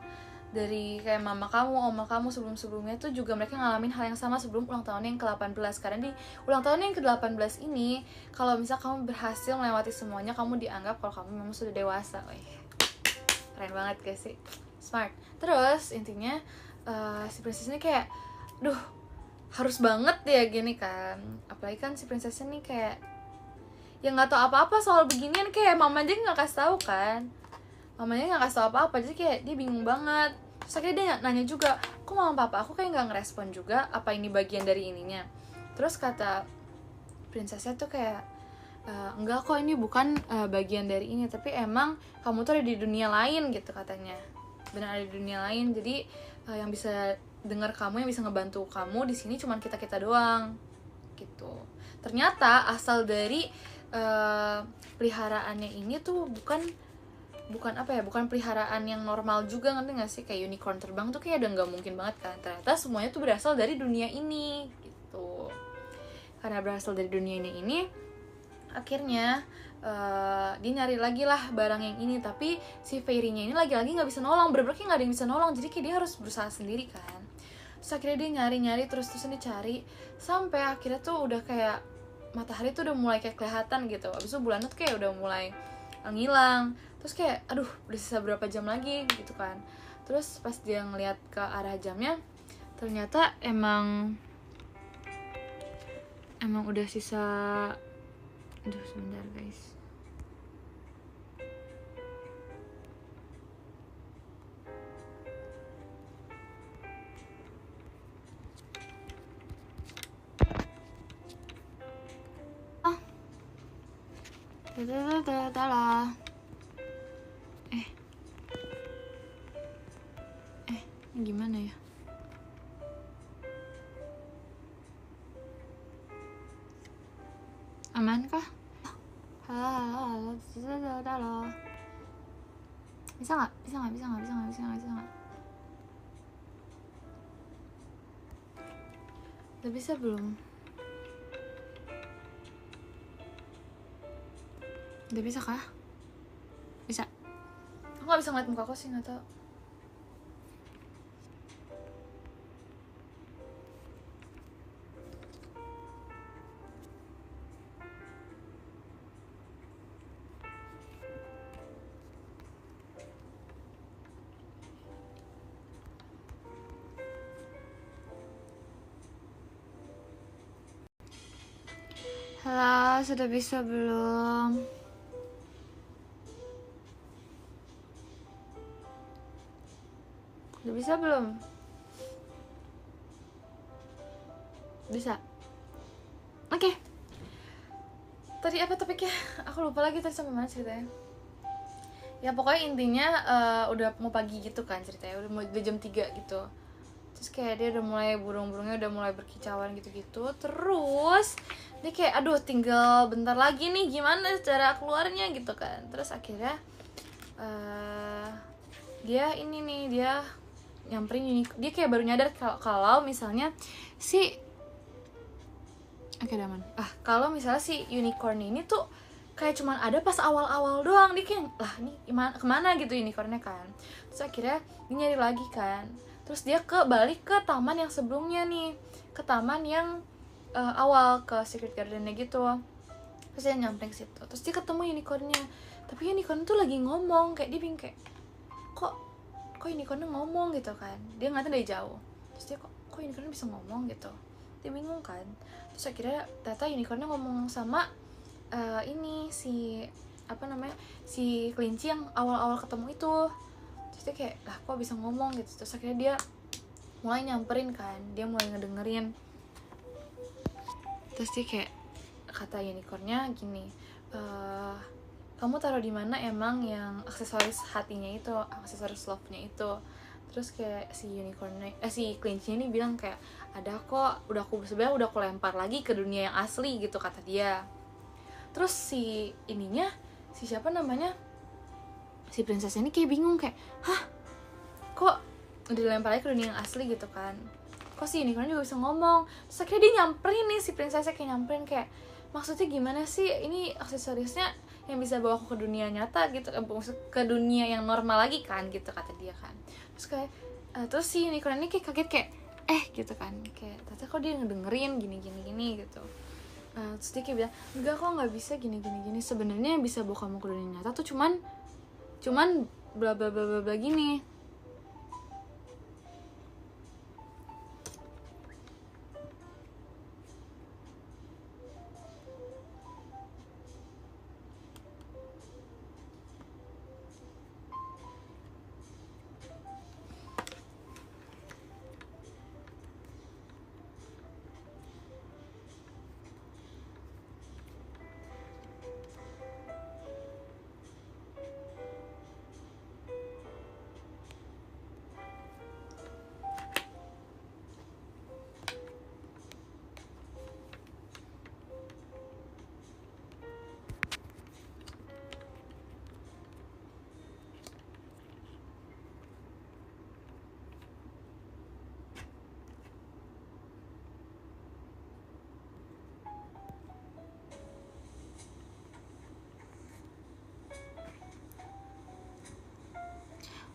dari kayak mama kamu, oma kamu sebelum-sebelumnya tuh juga mereka ngalamin hal yang sama sebelum ulang tahun yang ke-18. Karena di ulang tahun yang ke-18 ini, kalau misal kamu berhasil melewati semuanya, kamu dianggap kalau kamu memang sudah dewasa. Keren banget guys sih, smart. Terus intinya si princess ini kayak, harus banget ya gini kan. Apalagi kan si princess ini kayak yang nggak tahu apa-apa soal beginian, kayak mamanya nggak kasih tahu kan, mamanya nggak kasih tahu apa-apa, jadi kayak dia bingung banget. Terus akhirnya dia nanya juga, kok mama papa aku kayak nggak ngerespon juga, apa ini bagian dari ininya. Terus kata princessnya tuh kayak, enggak kok, ini bukan bagian dari ini, tapi emang kamu tuh ada di dunia lain gitu katanya, benar ada di dunia lain. Jadi yang bisa dengar kamu, yang bisa ngebantu kamu di sini cuman kita doang gitu. Ternyata asal dari peliharaannya ini tuh bukan peliharaan yang normal juga, ngerti gak sih? Kayak unicorn terbang tuh kayak udah nggak mungkin banget kan. Ternyata semuanya tuh berasal dari dunia ini gitu. Karena berasal dari dunia ini akhirnya dia nyari lagi lah barang yang ini, tapi si Fairy-nya ini lagi-lagi nggak bisa nolong, bener-bener kayak nggak ada yang bisa nolong, jadi kayak dia harus berusaha sendiri kan. Terus akhirnya dia nyari terus-terusan dicari, sampai akhirnya tuh udah kayak matahari tuh udah mulai kayak kelihatan gitu. Abis itu bulan tuh kayak udah mulai ngilang. Terus kayak, udah sisa berapa jam lagi gitu kan. Terus pas dia ngeliat ke arah jamnya, ternyata emang udah sisa, sebentar guys. Gimana ya? Aman kah? Halo. Bisa nggak? Udah bisa belum? Udah bisa kah? Bisa. Aku nggak bisa ngeliat muka aku sih, nggak tau. Halo, sudah bisa belum? Udah bisa belum? Bisa. Oke. Tadi apa topiknya? Aku lupa lagi tadi sama mana ceritanya. Ya pokoknya intinya udah mau pagi gitu kan ceritanya, udah jam 3 gitu. Terus kayak dia udah mulai, burung-burungnya udah mulai berkicauan gitu-gitu. Terus dia kayak aduh tinggal bentar lagi nih, gimana cara keluarnya gitu kan. Terus akhirnya dia ini nih, dia nyamperin dia kayak baru nyadar kalau misalnya si daman. Kalau misalnya si unicorn ini tuh kayak cuman ada pas awal-awal doang. Dia kayak lah ini kemana gitu unicornnya kan. Terus akhirnya dia nyari lagi kan. Terus dia balik ke taman yang sebelumnya nih, ke taman yang awal, ke Secret Garden-nya gitu. Terus dia nyamperin ke situ. Terus dia ketemu unicornnya. Tapi unicorn tuh lagi ngomong, kayak dia bingung kayak kok unicorn ngomong gitu kan. Dia ngeliatnya dari jauh. Terus dia kok unicorn bisa ngomong gitu. Dia bingung kan. Terus akhirnya ternyata unicorn ngomong sama ini si kelinci yang awal-awal ketemu itu. Terus dia kayak lah kok bisa ngomong gitu. Terus akhirnya dia mulai nyamperin kan, dia mulai ngedengerin. Terus dia kayak kata unicornnya gini, kamu taruh di mana emang yang aksesoris hatinya itu, aksesoris love-nya itu. Terus kayak si unicornnya si kelinci ini bilang kayak ada kok, sebenarnya udah aku lempar lagi ke dunia yang asli gitu kata dia. Terus si siapa namanya, si princess ini kayak bingung kayak hah kok udah dilempar lagi ke dunia yang asli gitu kan, kok si unicorn juga bisa ngomong. Terus akhirnya dia nyamperin nih, si princessnya kayak nyamperin kayak maksudnya gimana sih ini aksesorisnya yang bisa bawa aku ke dunia nyata gitu, ke dunia yang normal lagi kan gitu kata dia kan. Terus kayak terus si unicorn ini kayak kaget kayak gitu kan, kayak ternyata kok dia ngedengerin gini gitu. Terus dia kayak bilang enggak kok nggak bisa gini sebenarnya yang bisa bawa kamu ke dunia nyata tuh cuman bla bla bla bla bla gini.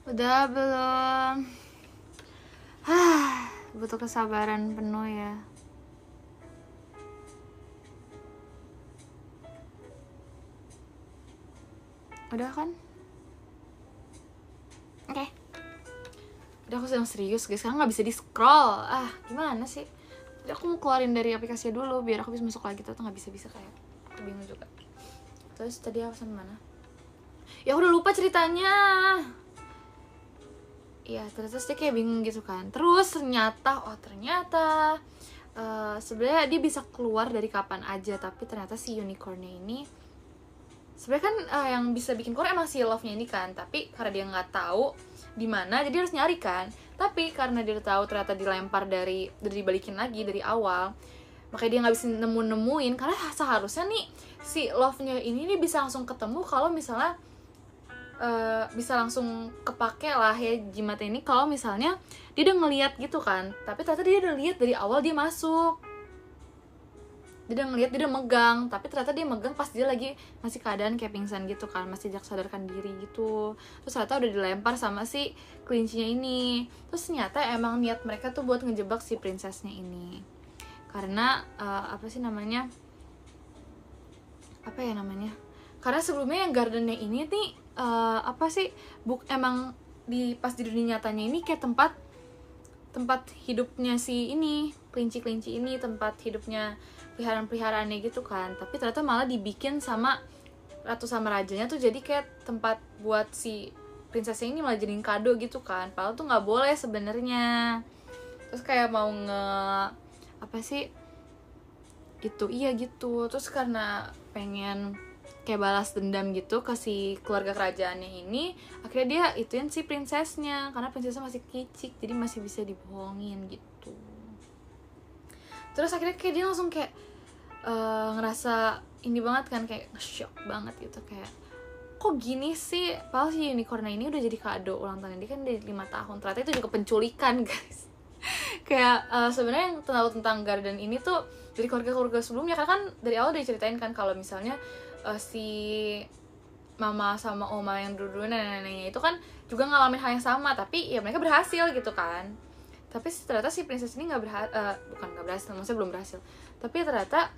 Udah belum? Butuh kesabaran penuh ya. Udah kan? Oke. Udah, aku sedang serius guys, sekarang gak bisa di scroll. Gimana sih? Jadi aku mau keluarin dari aplikasinya dulu biar aku bisa masuk lagi, ternyata gak bisa kayak aku bingung juga. Terus tadi aku sampai mana? Ya udah lupa ceritanya. Iya, terus dia kayak bingung gitu kan. Terus ternyata sebenarnya dia bisa keluar dari kapan aja, tapi ternyata si unicornnya ini sebenarnya kan yang bisa bikin keluar emang si love-nya ini kan, tapi karena dia nggak tahu di mana jadi harus nyari kan. Tapi karena dia tahu ternyata dilempar dari dibalikin lagi dari awal, makanya dia nggak bisa nemuin karena seharusnya nih si love-nya ini nih bisa langsung ketemu kalau misalnya bisa langsung kepake lah ya jimatnya ini kalau misalnya dia udah ngeliat gitu kan. Tapi ternyata dia udah lihat dari awal dia masuk, dia udah ngeliat, dia udah megang, tapi ternyata dia megang pas dia lagi masih keadaan kayak pingsan gitu kan, masih jak sadarkan diri gitu. Terus ternyata udah dilempar sama si kelincinya ini. Terus ternyata emang niat mereka tuh buat ngejebak si princessnya ini karena karena sebelumnya yang gardennya ini nih emang pas di dunia nyatanya ini kayak tempat tempat hidupnya si ini, kelinci ini, tempat hidupnya peliharaannya gitu kan. Tapi ternyata malah dibikin sama ratu sama rajanya tuh jadi kayak tempat buat si prinsesnya ini malah jadiin kado gitu kan. Padahal tuh nggak boleh sebenarnya. Terus kayak mau apa sih gitu, iya gitu. Terus karena pengen kayak balas dendam gitu ke si keluarga kerajaannya ini, akhirnya dia ituin si prinsesnya, karena prinsesnya masih kicik, jadi masih bisa dibohongin gitu. Terus akhirnya kayak dia langsung kayak ngerasa ini banget kan, kayak shock banget gitu, kayak kok gini sih, padahal si unicorn ini udah jadi kado ulang tahun dia kan dari 5 tahun, ternyata itu juga penculikan guys. Kayak sebenarnya yang tahu tentang Garden ini tuh dari keluarga sebelumnya, karena kan dari awal udah diceritain kan kalau misalnya si mama sama oma yang dulu nenek-neneknya itu kan juga ngalamin hal yang sama, tapi ya mereka berhasil gitu kan. Tapi ternyata si princess ini bukan nggak berhasil, maksudnya belum berhasil, tapi ternyata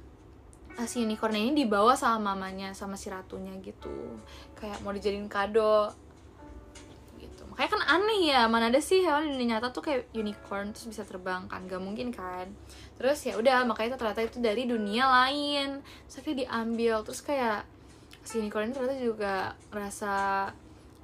si unicorn ini dibawa sama mamanya sama si ratunya gitu, kayak mau dijadiin kado gitu. Makanya kan aneh ya, mana ada sih hewan di dunia nyata tuh kayak unicorn terus bisa terbang kan, gak mungkin kan. Terus ya udah, makanya itu ternyata itu dari dunia lain, terus akhirnya diambil. Terus kayak si unicorn ini ternyata juga rasa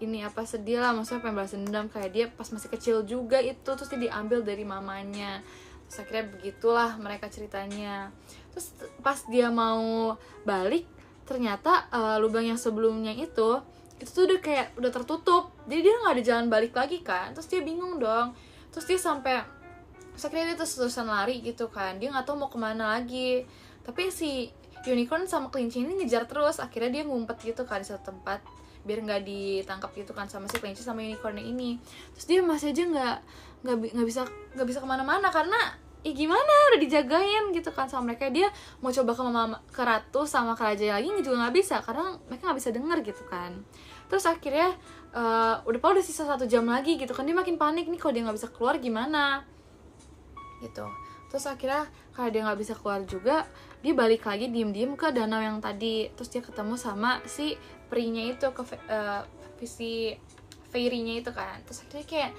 ini apa, sedih lah, maksudnya pengen balas dendam, kayak dia pas masih kecil juga itu, terus dia diambil dari mamanya. Terus akhirnya begitulah mereka ceritanya. Terus pas dia mau balik, ternyata lubang yang sebelumnya itu tuh udah kayak udah tertutup, jadi dia nggak ada jalan balik lagi kan. Terus dia bingung dong, terus dia akhirnya dia terusan lari gitu kan, dia nggak tahu mau kemana lagi. Tapi si unicorn sama kelinci ini ngejar terus, akhirnya dia ngumpet gitu kan di satu tempat biar nggak ditangkap gitu kan sama si kelinci sama unicorn ini. Terus dia masih aja nggak bisa kemana-mana karena gimana, udah dijagain gitu kan sama mereka. Dia mau coba ke ratu sama ke raja lagi juga nggak bisa karena mereka nggak bisa denger gitu kan. Terus akhirnya udah sisa 1 jam lagi gitu kan, dia makin panik nih, kalau dia nggak bisa keluar gimana gitu. Terus akhirnya karena dia nggak bisa keluar juga, dia balik lagi diem-diem ke danau yang tadi. Terus dia ketemu sama si perinya itu, si fairy-nya itu kan. Terus akhirnya kayak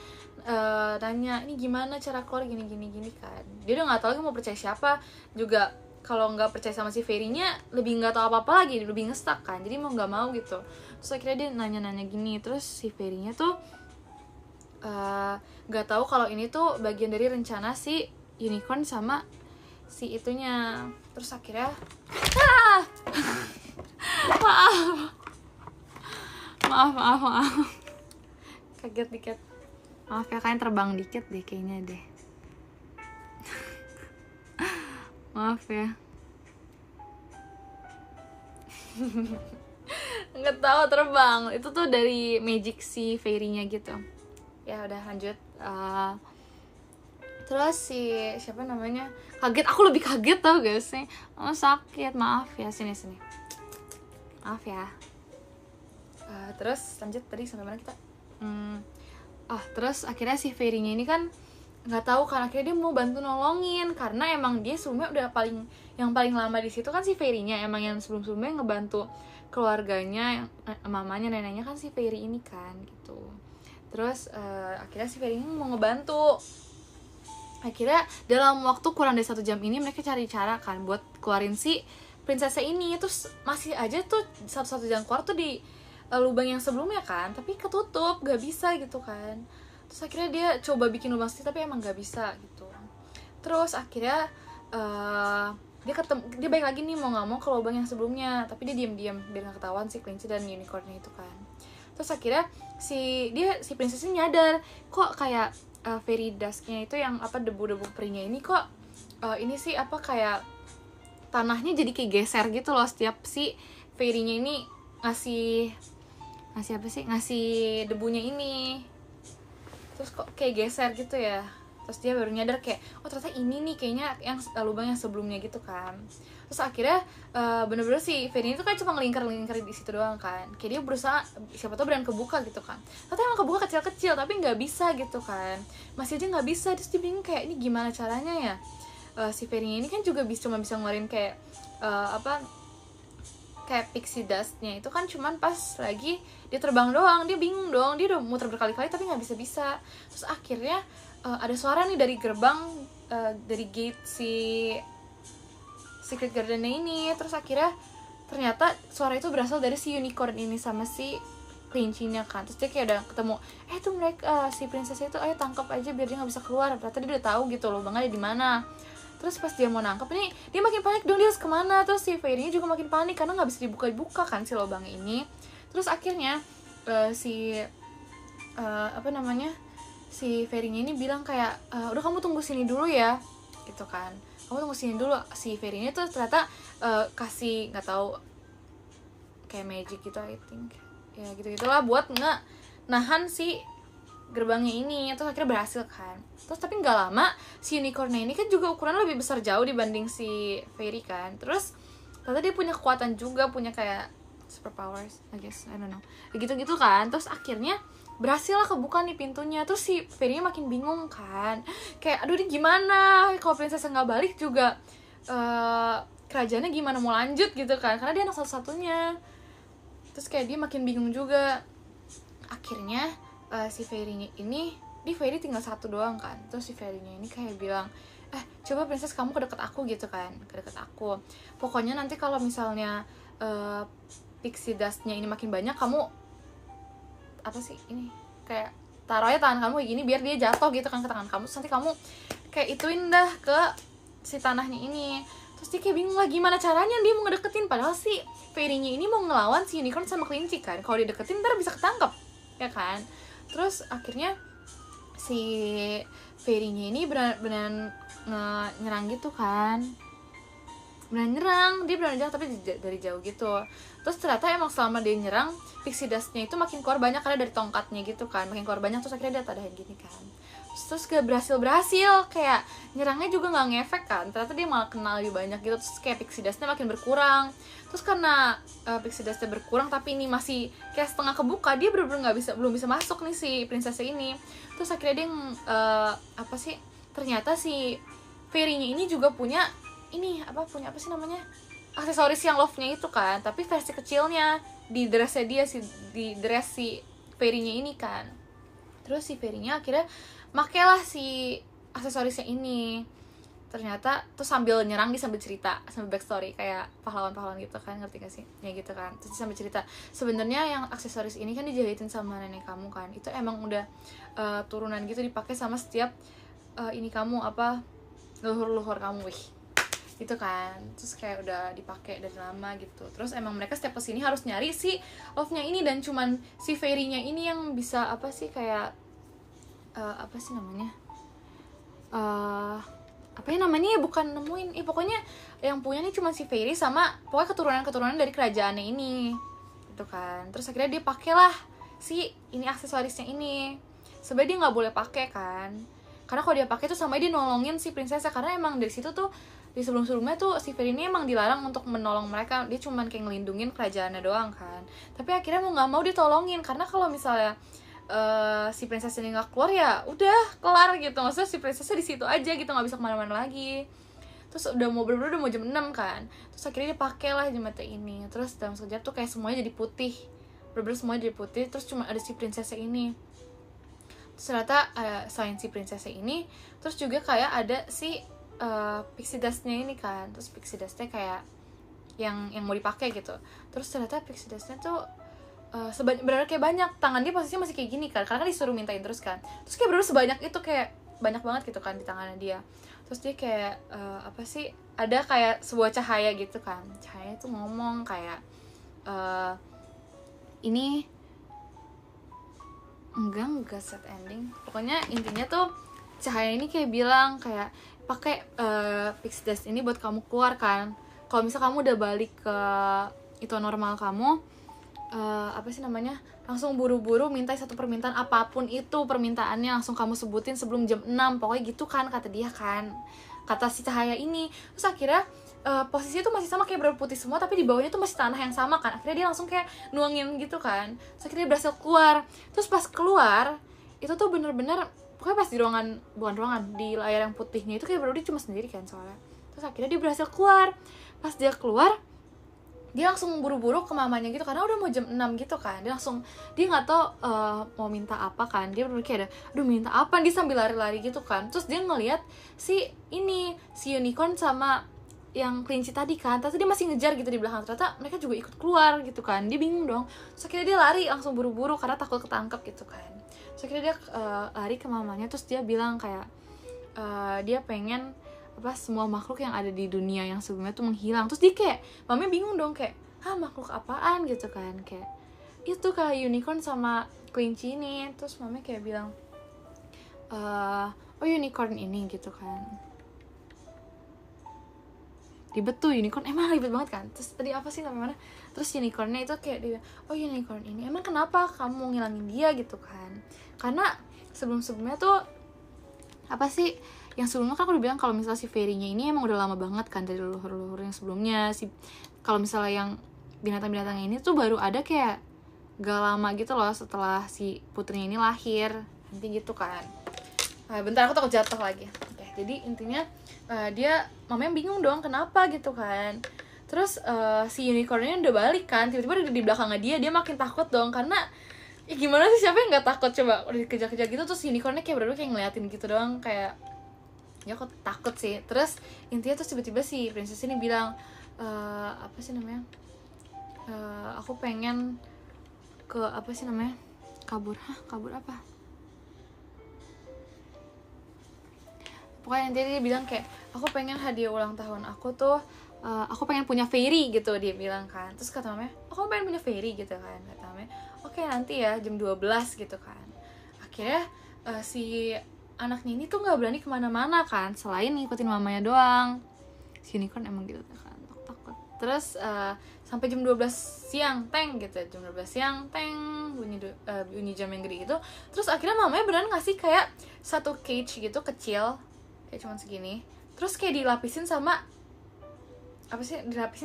tanya, ini gimana cara keluar gini kan. Dia udah nggak tahu lagi mau percaya siapa juga. Kalau nggak percaya sama si fairy-nya, lebih nggak tahu apa-apa lagi, lebih ngestak kan, jadi mau nggak mau gitu. Terus akhirnya dia nanya-nanya gini. Terus si fairy-nya tuh nggak tahu kalau ini tuh bagian dari rencana si unicorn sama si itunya. Terus akhirnya maaf kaget dikit, maaf ya, kalian terbang dikit deh kayaknya deh. Maaf ya. Nggak tahu terbang, itu tuh dari magic si fairy-nya gitu. Ya udah lanjut. Terus si siapa namanya kaget, aku lebih kaget tau gak sih. Oh sakit, maaf ya, sini maaf ya. Terus lanjut, tadi sampai mana kita? Terus akhirnya si fairy-nya ini kan nggak tahu kan, akhirnya dia mau bantu nolongin karena emang dia sebelumnya udah yang paling lama di situ kan si fairy-nya. Emang yang sebelumnya ngebantu keluarganya, mamanya, neneknya kan si fairy ini kan gitu. Terus akhirnya si fairy-nya mau ngebantu. Akhirnya dalam waktu kurang dari 1 jam ini mereka cari cara kan buat keluarin si prinsesnya ini. Terus masih aja tuh satu jalan keluar tuh di lubang yang sebelumnya kan, tapi ketutup, gak bisa gitu kan. Terus akhirnya dia coba bikin lubang sendiri, tapi emang gak bisa gitu. Terus akhirnya dia balik lagi nih, mau nggak mau ke lubang yang sebelumnya, tapi dia diam-diam biar nggak ketahuan si kelinci dan unicornnya itu kan. Terus akhirnya si prinsesnya nyadar, kok kayak fairy dustnya itu yang apa, debu-debu perinya ini kok ini sih apa, kayak tanahnya jadi kayak geser gitu loh setiap si fairy-nya ini ngasih debunya ini. Terus kok kayak geser gitu ya. Terus dia baru nyadar kayak, oh ternyata ini nih kayaknya yang lubang yang sebelumnya gitu kan. Terus akhirnya bener-bener si fairy itu kan cuma ngelingkar di situ doang kan. Kayak dia berusaha siapa tau berani kebuka gitu kan. Ternyata emang kebuka kecil-kecil tapi nggak bisa gitu kan. Masih aja nggak bisa. Terus dia bingung kayak, ini gimana caranya ya. Si fairy ini kan juga cuma bisa ngeluarin kayak kayak pixie dustnya itu kan cuman pas lagi dia terbang doang, dia bingung dong, dia udah muter berkali-kali tapi nggak bisa. Terus akhirnya ada suara nih dari gerbang, dari gate si Secret Garden-nya ini. Terus akhirnya ternyata suara itu berasal dari si unicorn ini sama si kelincinya kan. Terus dia kayak udah ketemu, tuh mereka si princess itu, ayo tangkap aja biar dia nggak bisa keluar. Ternyata dia udah tahu gitu loh bang ada di mana. Terus pas dia mau nangkep ini, dia makin panik dong, dia harus kemana. Terus si Fairy-nya juga makin panik karena nggak bisa dibuka kan si lubang ini. Terus akhirnya si si Fairy-nya ini bilang kayak, udah kamu tunggu sini dulu ya, gitu kan. Kamu tunggu sini dulu. Si Fairy-nya tuh ternyata kasih nggak tahu kayak magic gitu, I think ya gitu-gitulah buat nahan si gerbangnya ini. Terus akhirnya berhasil kan. Terus tapi nggak lama si unicorn ini kan juga ukurannya lebih besar jauh dibanding si Fairy kan. Terus ternyata dia punya kekuatan juga, punya kayak superpowers, I guess, I don't know, gitu-gitu kan. Terus akhirnya berhasil lah kebuka nih pintunya. Terus si Fairy-nya makin bingung kan, kayak aduh ini gimana kalau princess nggak balik juga, kerajaannya gimana mau lanjut gitu kan, karena dia anak satu-satunya. Terus kayak dia makin bingung juga. Akhirnya si Fairy-nya ini, di Fairy tinggal satu doang kan. Terus si Fairy-nya ini kayak bilang, coba princess kamu ke deket aku gitu kan, ke deket aku. Pokoknya nanti kalau misalnya pixie dust-nya ini makin banyak, kamu apa sih ini, kayak taruh aja tangan kamu kayak gini biar dia jatuh gitu kan ke tangan kamu. Terus nanti kamu kayak ituin dah ke si tanahnya ini. Terus dia kayak bingung lah gimana caranya dia mau ngedeketin, padahal si Fairy-nya ini mau ngelawan si unicorn sama kelinci kan. Kalau dia deketin ntar bisa ketangkep ya kan. Terus akhirnya si Fairy-nya ini benar-benar nyerang gitu kan, benar nyerang tapi dari jauh gitu. Terus ternyata emang selama dia nyerang, pixie dust-nya itu makin keluar banyak karena dari tongkatnya gitu kan, makin keluar banyak. Terus akhirnya dia tadain gini kan, terus gak berhasil kayak nyerangnya juga nggak ngefek kan, ternyata dia malah kena lebih banyak gitu. Terus kayak pixie dust-nya makin berkurang. Terus karena pixie dust-nya berkurang tapi ini masih kayak setengah kebuka, dia bener-bener belum bisa masuk nih si princess ini. Terus akhirnya dia ternyata si Fairy-nya ini juga punya apa sih namanya, aksesoris yang love-nya itu kan, tapi versi kecilnya di dress-nya dia, di dress si Fairy-nya ini kan. Terus si Fairy-nya akhirnya makailah si aksesorisnya ini. Ternyata tuh sambil nyerang dia sambil cerita, sambil backstory kayak pahlawan-pahlawan gitu kan, ngerti gak sih? Ya gitu kan. Terus sambil cerita, sebenarnya yang aksesoris ini kan dijahitin sama nenek kamu kan. Itu emang udah turunan gitu, dipakai sama setiap ini kamu leluhur kamu, gitu kan. Terus kayak udah dipakai dari lama gitu. Terus emang mereka setiap kesini harus nyari si love-nya ini, dan cuman si Fairy-nya ini yang bisa kayak apa sih namanya, bukan nemuin, pokoknya yang punya nih cuma si Fairy sama pokoknya keturunan dari kerajaannya ini gitu kan. Terus akhirnya dia pakailah si ini aksesorisnya ini. Sebenarnya dia nggak boleh pakai kan, karena kalau dia pakai tuh sama dia nolongin si princess, karena emang dari situ tuh di sebelumnya tuh si Fairy ini emang dilarang untuk menolong mereka, dia cuman kayak ngelindungin kerajaannya doang kan. Tapi akhirnya mau nggak mau ditolongin, karena kalau misalnya si princess ini nggak keluar ya udah kelar gitu. Maksudnya si princessnya di situ aja gitu, nggak bisa kemana-mana lagi. Terus udah mau jam 6 kan. Terus akhirnya dia pakai lah jembatan ini. Terus dalam sekejap tuh kayak semuanya jadi putih, bener-bener semuanya jadi putih. Terus cuma ada si princessnya ini. Terus ternyata selain si princessnya ini, terus juga kayak ada si pixie dust-nya ini kan. Terus pixie dust-nya kayak yang mau dipakai gitu. Terus ternyata pixie dust-nya tuh benar kayak banyak. Tangan dia posisinya masih kayak gini kan, karena kan disuruh mintain terus kan. Terus kayak bener sebanyak itu, kayak banyak banget gitu kan di tangannya dia. Terus dia kayak ada kayak sebuah cahaya gitu kan. Cahaya itu ngomong kayak ini enggak set ending. Pokoknya intinya tuh cahaya ini kayak bilang kayak pakai pixie dust ini buat kamu keluar kan. Kalau misal kamu udah balik ke itu normal kamu, langsung buru-buru minta satu permintaan, apapun itu permintaannya langsung kamu sebutin sebelum jam 6, pokoknya gitu kan kata dia kan, kata si cahaya ini. Terus akhirnya posisinya tuh masih sama, kayak berputih semua tapi di bawahnya tuh masih tanah yang sama kan. Akhirnya dia langsung kayak nuangin gitu kan. Terus akhirnya dia berhasil keluar. Terus pas keluar itu tuh bener-bener pokoknya pas di di layar yang putihnya itu kayak baru dia cuma sendiri kan soalnya. Terus akhirnya dia berhasil keluar. Pas dia keluar dia langsung buru-buru ke mamanya gitu karena udah mau jam 6 gitu kan. Dia nggak tahu mau minta apa kan, dia bener kayak ada aduh minta apa, dia sambil lari-lari gitu kan. Terus dia ngelihat si unicorn sama yang kelinci tadi kan, ternyata dia masih ngejar gitu di belakang, ternyata mereka juga ikut keluar gitu kan. Dia bingung dong, terus akhirnya dia lari langsung buru-buru karena takut ketangkep gitu kan. Terus akhirnya dia lari ke mamanya, terus dia bilang kayak dia pengen semua makhluk yang ada di dunia yang sebelumnya tuh menghilang. Terus dia kayak mamanya bingung dong kayak makhluk apaan gitu kan, kayak itu kayak unicorn sama kelinci ini. Terus mamanya kayak bilang oh unicorn ini gitu kan. Ribet tuh unicorn, emang ribet banget kan. Terus tadi apa sih namanya, terus unicornnya itu kayak dia, oh unicorn ini emang kenapa kamu mau ngilangin dia gitu kan. Karena sebelumnya tuh apa sih yang sebelumnya kan aku udah bilang kalau misalnya si fairy-nya ini emang udah lama banget kan dari leluhur yang sebelumnya. Kalau misalnya yang binatang-binatangnya ini tuh baru ada kayak gak lama gitu loh setelah si putrinya ini lahir, nanti gitu kan. Bentar aku takut jatuh lagi. Oke, jadi intinya dia mamanya bingung dong kenapa gitu kan. Terus si unicornnya udah balik kan, tiba-tiba udah di belakangnya dia makin takut dong karena gimana sih, siapa yang nggak takut coba udah dikejar-kejar gitu. Terus unicornnya kayak bener-bener kayak ngeliatin gitu doang, kayak ya aku takut sih. Terus intinya terus tiba-tiba si princess ini bilang apa sih namanya, aku pengen ke apa sih namanya, kabur apa, pokoknya intinya dia bilang kayak aku pengen hadiah ulang tahun aku tuh aku pengen punya fairy gitu, dia bilang kan. Terus kata mamanya, aku pengen punya fairy gitu kan, kata mamanya oke nanti ya jam 12 gitu kan. Akhirnya si anaknya ini tuh nggak berani kemana-mana kan selain ngikutin mamanya doang. Si unicorn emang gitu kan, takut. Terus sampai jam 12 siang teng gitu, jam 12 siang teng bunyi jam yang gede gitu. Terus akhirnya mamanya beneran ngasih kayak satu cage gitu kecil kayak cuman segini, terus kayak dilapisin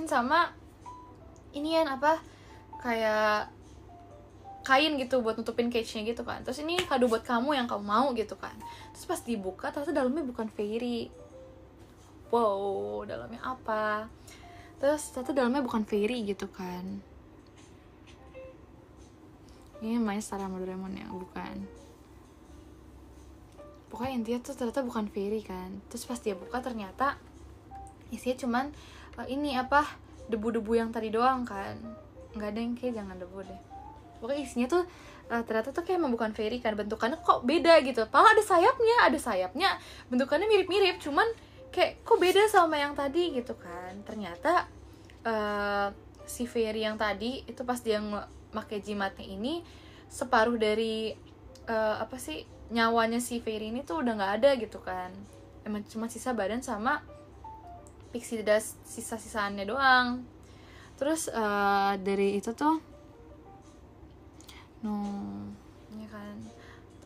sama inian apa kayak kain gitu buat nutupin cage-nya gitu kan. Terus ini kado buat kamu yang kamu mau gitu kan. Terus pas dibuka ternyata dalamnya bukan fairy. Wow, dalamnya apa? Terus ternyata dalamnya bukan fairy gitu kan. Ini main Star sama Doraemon ya, bukan. Pokoknya intinya tuh ternyata bukan fairy kan. Terus pas dia buka ternyata isinya cuman ini apa, debu-debu yang tadi doang kan. Nggak ada yang kayak, jangan debu deh. Pokoknya isinya tuh ternyata tuh kayak emang bukan fairy kan. Bentukannya kok beda gitu. Padahal ada sayapnya, bentukannya mirip-mirip, cuman kayak kok beda sama yang tadi gitu kan. Ternyata si fairy yang tadi itu pas dia pakai jimatnya ini, separuh dari nyawanya si fairy ini tuh udah nggak ada gitu kan. Emang cuma sisa badan sama pixie dust sisa-sisaannya doang. Terus dari itu tuh ya kan,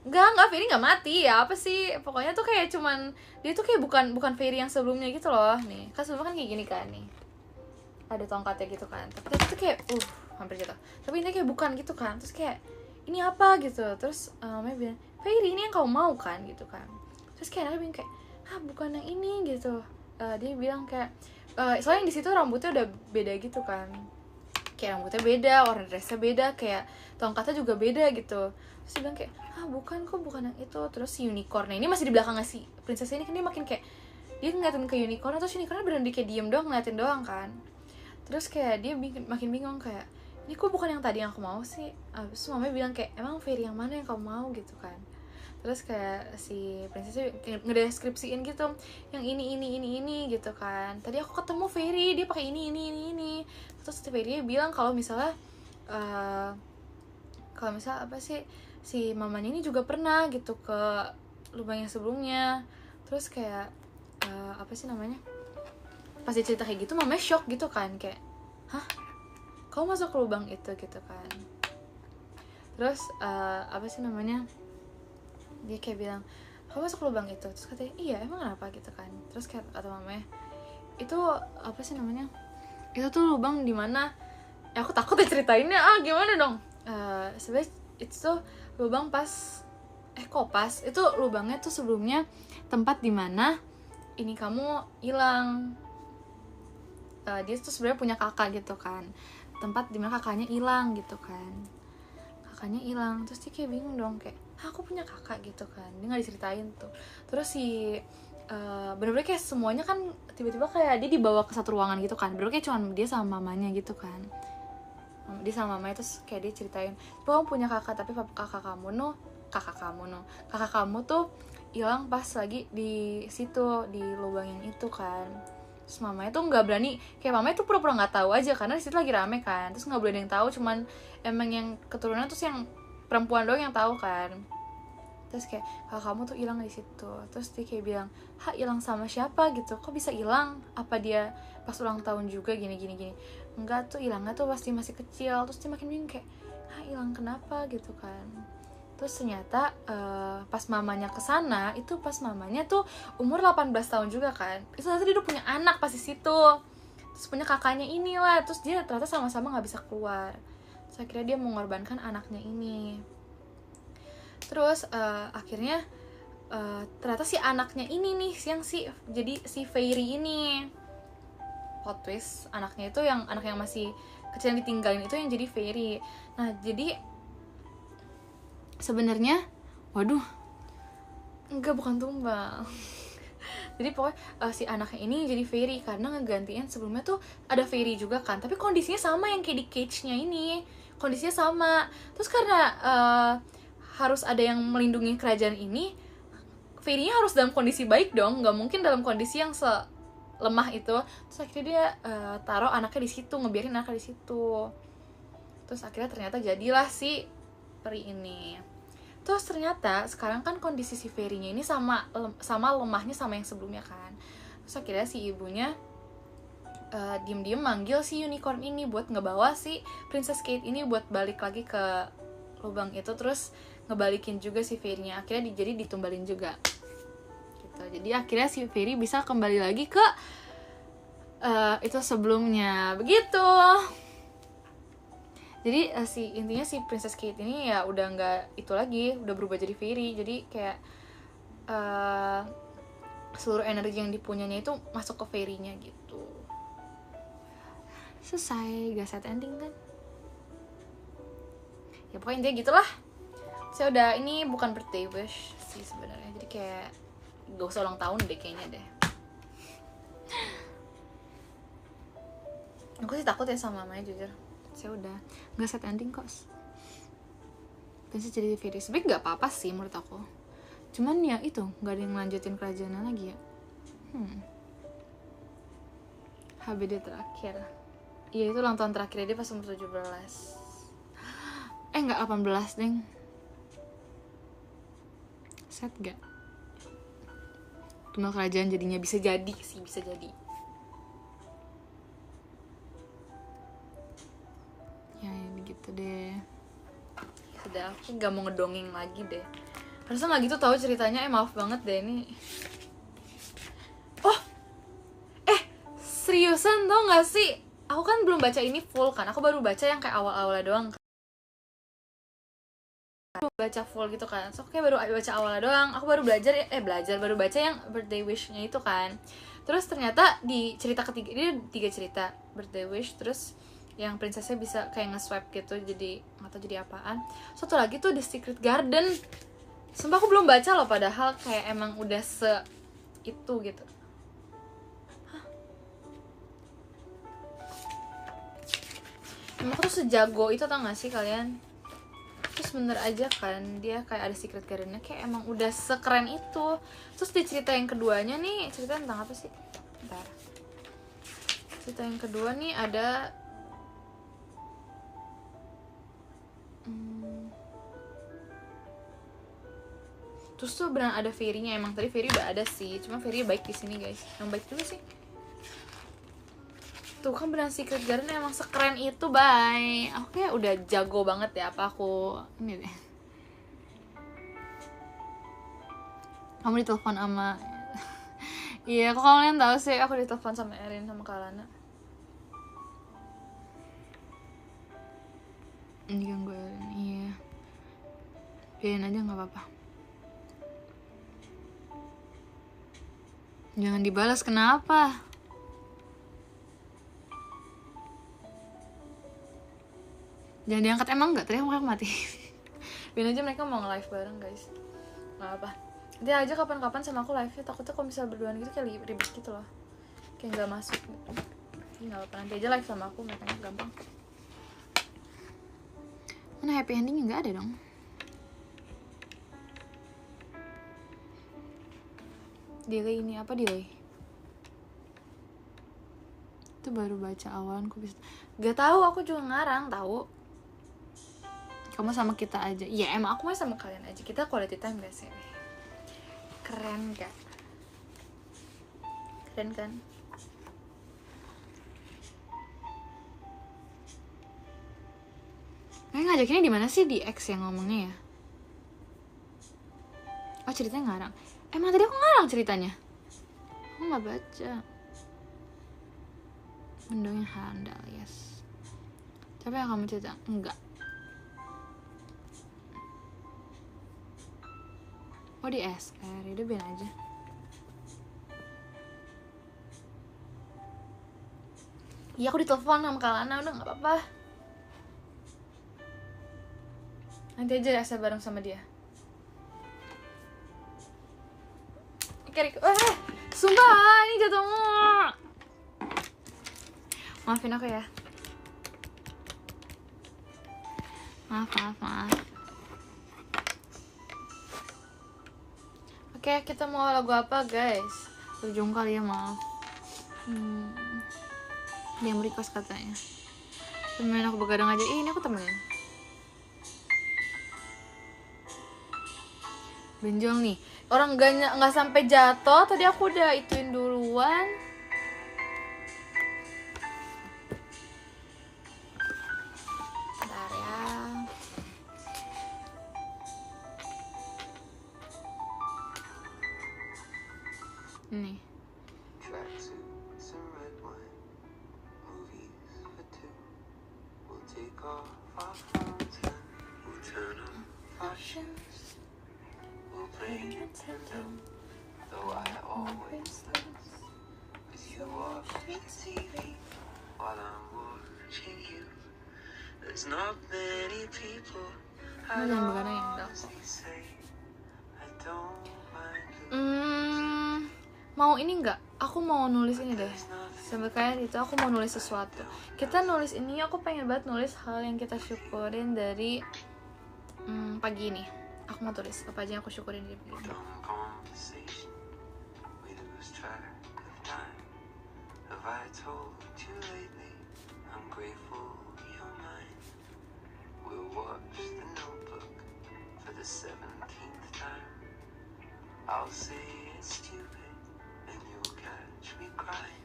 enggak fairy nggak mati ya, apa sih pokoknya tuh kayak cuman dia tuh kayak bukan fairy yang sebelumnya gitu loh. Nih kan sebelumnya kan kayak gini kan, nih ada tongkatnya gitu kan, tapi itu kayak hampir gitu, tapi ini kayak bukan gitu kan. Terus kayak ini apa gitu. Terus mamanya bilang fairy ini yang kau mau kan gitu kan. Terus kayak anaknya bilang kayak bukan yang ini gitu. Dia bilang kayak soalnya di situ rambutnya udah beda gitu kan, kayak rambutnya beda, warna dressnya beda, kayak tongkatnya juga beda gitu. Terus dia bilang kayak bukan yang itu. Terus si unicornnya ini masih di belakangnya si princess ini kan, dia makin kayak dia ngeliatin ke unicorn. Terus unicornnya beneran kayak diem doang ngeliatin doang kan. Terus kayak dia makin bingung kayak ini kok bukan yang tadi yang aku mau sih. Terus mamanya bilang kayak emang fairy yang mana yang kamu mau gitu kan. Terus kayak si princessnya ngedeskripsiin gitu, yang ini gitu kan. Tadi aku ketemu fairy, dia pakai ini. Terus si fairy bilang kalau misalnya apa sih, si mamanya ini juga pernah gitu ke lubang yang sebelumnya. Terus kayak apa sih namanya, pas dia cerita kayak gitu mamanya shock gitu kan, kayak kamu masuk ke lubang itu gitu kan. Terus apa sih namanya, dia kayak bilang kamu masuk ke lubang itu. Terus katanya iya emang kenapa gitu kan. Terus kata mamanya itu apa sih namanya, itu tuh lubang dimana aku takut ya ceritainnya gimana dong. Sebenarnya itu tuh lubang kopas itu lubangnya tuh sebelumnya tempat dimana ini kamu hilang. dia tuh sebenarnya punya kakak gitu kan, tempat dimana kakaknya hilang gitu kan, terus dia kayak bingung dong, kayak aku punya kakak gitu kan, dia nggak diceritain tuh. Terus si bener-bener kayak semuanya kan tiba-tiba kayak dia dibawa ke satu ruangan gitu kan, bener-bener kayak cuma dia sama mamanya gitu kan, dia sama mamanya. Terus kayak dia ceritain, kamu punya kakak, tapi kakak kamu tuh hilang pas lagi di situ, di lubang yang itu kan. Terus mamanya tuh nggak berani, kayak mamanya tuh pura-pura nggak tahu aja karena di situ lagi rame kan. Terus nggak boleh ada yang tahu, cuman emang yang keturunan terus yang perempuan doang yang tahu kan. Terus kayak kakak kamu tuh hilang di situ. Terus dia kayak bilang, hilang sama siapa gitu, kok bisa hilang, apa dia pas ulang tahun juga gini. Enggak tuh, hilangnya tuh pasti masih kecil. Terus dia makin bingung kayak, hilang kenapa gitu kan. Terus ternyata pas mamanya kesana, itu pas mamanya tuh umur 18 tahun juga kan. Itu ternyata dia udah punya anak pas di situ. Terus punya kakaknya inilah. Terus dia ternyata sama-sama gak bisa keluar. Terus akhirnya dia mengorbankan anaknya ini. Terus akhirnya ternyata si anaknya ini nih yang jadi si Fairy ini. Plot twist, anaknya itu yang anak yang masih kecil yang ditinggalin itu yang jadi Fairy. Nah, jadi sebenarnya bukan tumbal. Jadi pokoknya si anaknya ini jadi Fairy karena ngegantiin sebelumnya tuh ada Fairy juga kan, tapi kondisinya sama yang kayak di cage-nya ini, kondisinya sama. Terus karena harus ada yang melindungi kerajaan ini, Fairy-nya harus dalam kondisi baik dong, nggak mungkin dalam kondisi yang lemah itu. Terus akhirnya dia taruh anaknya di situ, ngebiarin anaknya di situ. Terus akhirnya ternyata jadilah si peri ini. Terus ternyata sekarang kan kondisi si Fairy-nya ini sama lemahnya sama yang sebelumnya kan. Terus akhirnya si ibunya diem-diem manggil si unicorn ini buat ngebawa si Princess Kate ini buat balik lagi ke lubang itu, terus ngebalikin juga si Fairy-nya. Akhirnya jadi ditumbalin juga gitu. Jadi akhirnya si Fairy bisa kembali lagi ke itu sebelumnya begitu. Jadi intinya si Princess Kate ini ya udah nggak itu lagi, udah berubah jadi Fairy. Jadi kayak seluruh energi yang dipunyanya itu masuk ke Fairy-nya gitu. Selesai, gak sad ending kan? Ya pokoknya intinya gitulah. Saya udah, ini bukan birthday wish sih sebenarnya, jadi kayak gak usah ulang tahun deh kayaknya deh. Aku sih takut ya sama mamanya jujur. Saya udah nggak set ending kok. Bisa jadi Fairy sebenarnya nggak apa-apa sih menurut aku. Cuman ya itu nggak ada yang lanjutin kerajaannya lagi ya. HBD terakhir. Iya itu ulang tahun terakhir dia pas umur 17. Nggak 18 deng. Set gak? Tunggal kerajaan jadinya bisa jadi sih, bisa jadi. Ya begitu deh. Sudah, aku gak mau ngedongeng lagi deh. Harusnya gak gitu tahu ceritanya. Maaf banget deh ini. Seriusan tau gak sih? Aku kan belum baca ini full kan. Aku baru baca yang kayak awal-awalnya doang. Baca full gitu kan. So kayak baru baca awalnya doang. Aku baru baru baca yang birthday wish-nya itu kan. Terus ternyata di cerita ketiga, ini 3 cerita. Birthday wish, terus yang princessnya bisa kayak nge-swipe gitu, jadi nggak tahu jadi apaan. Satu lagi tuh The Secret Garden. Sumpah aku belum baca loh, padahal kayak emang udah itu gitu. Emang aku tuh sejago itu, tau gak sih kalian? Terus bener aja kan, dia kayak ada Secret Garden-nya, kayak emang udah sekeren itu. Terus di cerita yang keduanya nih, cerita tentang apa sih? Bentar. Cerita yang kedua nih ada terus tuh beneran ada Fairy-nya. Emang tadi Fairy udah ada sih, cuma Fairy baik di sini guys. Yang baik dulu sih. Tuh kan beneran Secret Garden emang sekeren itu, bye. Aku kayak udah jago banget ya, apa aku ini deh. Kamu ditelepon sama iya, kok kalian tahu sih aku ditelepon sama Erin sama Kalana. Ini ganggu Erin, iya. Biarin aja nggak apa-apa. Jangan dibalas, kenapa? Jangan diangkat, emang enggak, tadi aku mati. Biar aja mereka mau nge-live bareng guys. Gak apa. Nanti aja kapan-kapan sama aku live-nya, takutnya kalau misal berduaan gitu kayak ribet gitu loh. Kayak gak masuk gitu. Jadi gak apa, nanti aja live sama aku, mereka gampang. Mana happy endingnya, gak ada dong. Delay ini apa delay? Itu baru baca awalan kok bisa. Gak tahu, aku juga ngarang tahu. Kamu sama kita aja. Iya emang aku mah sama kalian aja. Kita quality time gak sih? Keren gak? Keren kan? Ngajakinnya di mana sih, di X yang ngomongnya ya? Oh ceritanya ngarang. Emang tadi aku ngarang ceritanya? Aku nggak baca. Mendongeng handal, yes. Tapi yang kamu cerita enggak. Oh di SR, udah biar aja. Iya aku ditelepon sama Kak Lana, udah nggak apa-apa. Nanti aja SR bareng sama dia. Sumpah ini jatuh. Maafin aku ya. Maaf. Oke, kita mau lagu apa guys? Ujung kali ya, maaf. Dia yang request katanya. Temenin aku begadang aja. Ini aku temenin. Benjol nih. Orang nggak sampai jatuh. Tadi aku udah ituin duluan. Bentar ya. Nih. Jangan begadang ya, enggak kok. Mau ini enggak? Aku mau nulis ini deh. Sambil kayak itu aku mau nulis sesuatu. Kita nulis ini, aku pengen banget nulis hal yang kita syukurin dari pagi ini. Aku mau tulis apa aja yang aku syukurin dari pagi ini. I'll say it's stupid and you'll catch me crying.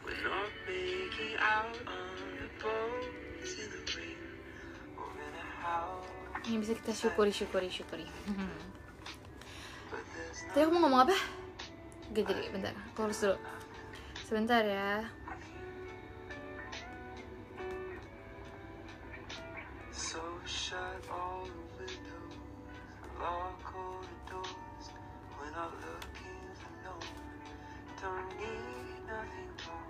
We're not making out on the boat in the rain or in a house. Ini bisa kita syukuri. Tadi aku mau ngomong apa? Gak jadi, bentar, aku harus dulu. Sebentar ya. So shut all the windows, lock all the doors. Not looking for no one, don't need nothing more.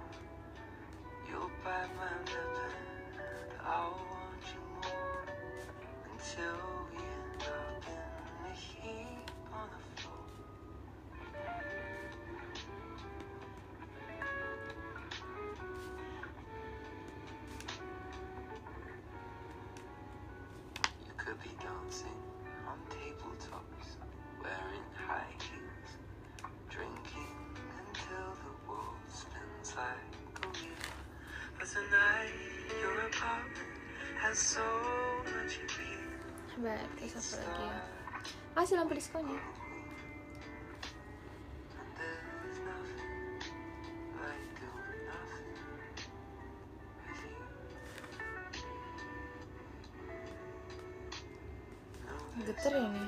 You'll bite my lip and I'll want you more until we end up in a heap on the floor. You could be dancing on tabletops, wearing high heels, drinking until the world spins like a wheel. But tonight your apartment has so much appeal. Baik, apa lagi ya? Kasih lampu diskonnya. Geter ini.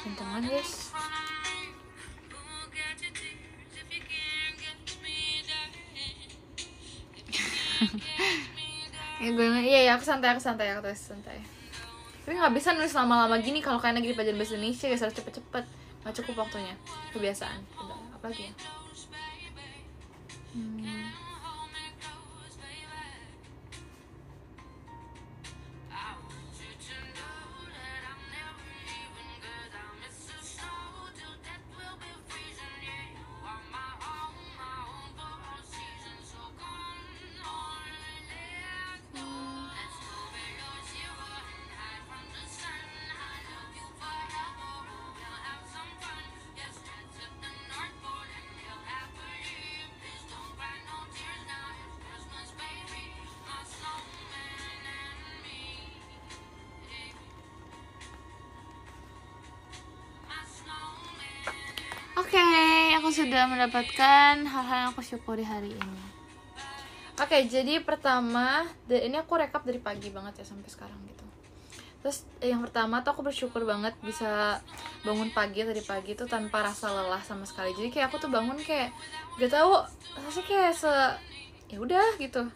Tentang nangis. Ya gue iya aku santai aku tulis santai. Tapi nggak bisa nulis lama-lama gini kalau kayak lagi di pelajaran bahasa Indonesia ya, harus cepet-cepet, nggak cukup waktunya, kebiasaan. Udah apa lagi ya? Oke, aku sudah mendapatkan hal-hal yang aku syukuri hari ini. Oke, jadi pertama, ini aku rekap dari pagi banget ya sampai sekarang gitu. Terus yang pertama tuh aku bersyukur banget bisa bangun pagi tadi pagi tuh tanpa rasa lelah sama sekali. Jadi kayak aku tuh bangun kayak gak tahu rasanya kayak ya udah gitu.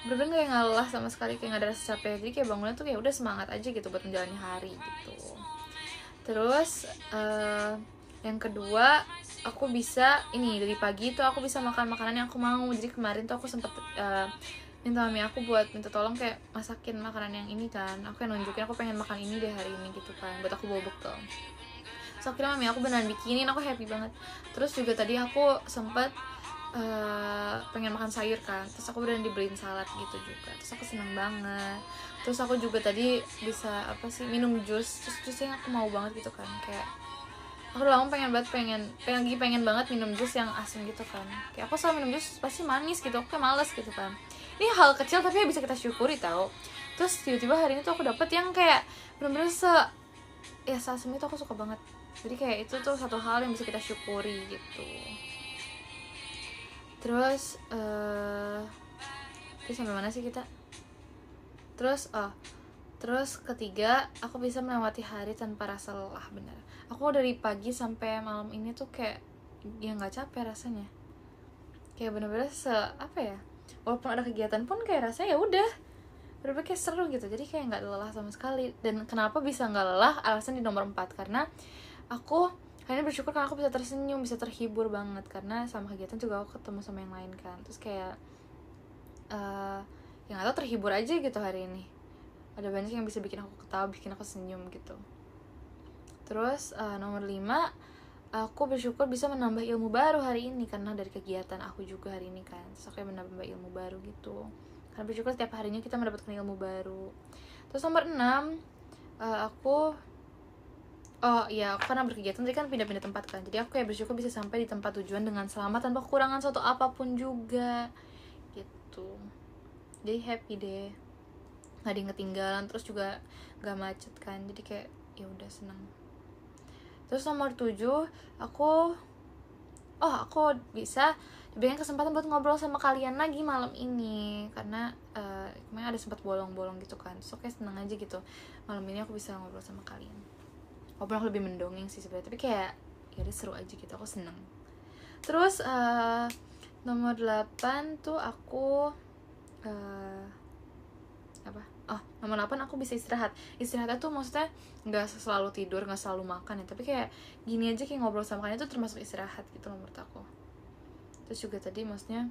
Bener-bener kayak nggak lelah sama sekali, kayak nggak ada rasa capek. Jadi kayak bangunnya tuh kayak udah semangat aja gitu buat menjalani hari gitu. Terus yang kedua, aku bisa ini dari pagi tuh aku bisa makan makanan yang aku mau. Jadi kemarin tuh aku sempet minta mami aku buat minta tolong kayak masakin makanan yang ini kan. Aku yang nunjukin aku pengen makan ini deh hari ini gitu kan, buat aku bawa bekal. Terus akhirnya mami aku beneran bikinin, aku happy banget. Terus juga tadi aku sempet pengen makan sayur kan, terus aku beneran dibeliin salad gitu juga. Terus aku seneng banget. Terus aku juga tadi bisa minum jus. Terus jusnya aku mau banget gitu kan, kayak aku udah lama pengen banget minum jus yang asam gitu kan. Kayak aku selalu minum jus pasti manis gitu, aku kayak males gitu kan. Ini hal kecil tapi bisa kita syukuri tau. Terus tiba-tiba hari ini tuh aku dapet yang kayak bener-bener asam itu aku suka banget. Jadi kayak itu tuh satu hal yang bisa kita syukuri gitu. Terus sampai mana sih kita? Terus ketiga, aku bisa melewati hari tanpa rasa lelah. Bener, aku dari pagi sampai malam ini tuh kayak ya nggak capek rasanya. Kayak bener-bener walaupun ada kegiatan pun kayak rasanya ya udah bener-bener kayak seru gitu. Jadi kayak nggak lelah sama sekali. Dan kenapa bisa nggak lelah? Alasan di nomor 4, karena aku hari ini bersyukur karena aku bisa tersenyum, bisa terhibur banget. Karena sama kegiatan juga aku ketemu sama yang lain kan. Terus kayak yang nggak tau, terhibur aja gitu hari ini. Ada banyak yang bisa bikin aku ketawa, bikin aku senyum gitu. Terus nomor 5, aku bersyukur bisa menambah ilmu baru hari ini karena dari kegiatan aku juga hari ini kan. Terus aku menambah ilmu baru gitu. Karena bersyukur setiap harinya kita mendapatkan ilmu baru. Terus nomor 6, aku karena berkegiatan tadi kan pindah-pindah tempat kan. Jadi aku kayak bersyukur bisa sampai di tempat tujuan dengan selamat tanpa kekurangan suatu apapun juga gitu. Jadi happy deh, nggak ada yang ketinggalan, terus juga nggak macet kan. Jadi kayak ya udah senang. Terus nomor 7, aku bisa diberikan kesempatan buat ngobrol sama kalian lagi malam ini karena kemarin ada sempat bolong-bolong gitu kan. So kayak seneng aja gitu malam ini aku bisa ngobrol sama kalian. Walaupun aku lebih mendongeng sih sebenarnya, tapi kayak ya udah seru aja gitu, aku seneng. Terus nomor 8 tuh aku nomor 8 aku bisa istirahat. Istirahatnya tuh maksudnya nggak selalu tidur, nggak selalu makan ya, tapi kayak gini aja, kayak ngobrol sama kalian itu termasuk istirahat gitu menurut aku. Terus juga tadi maksudnya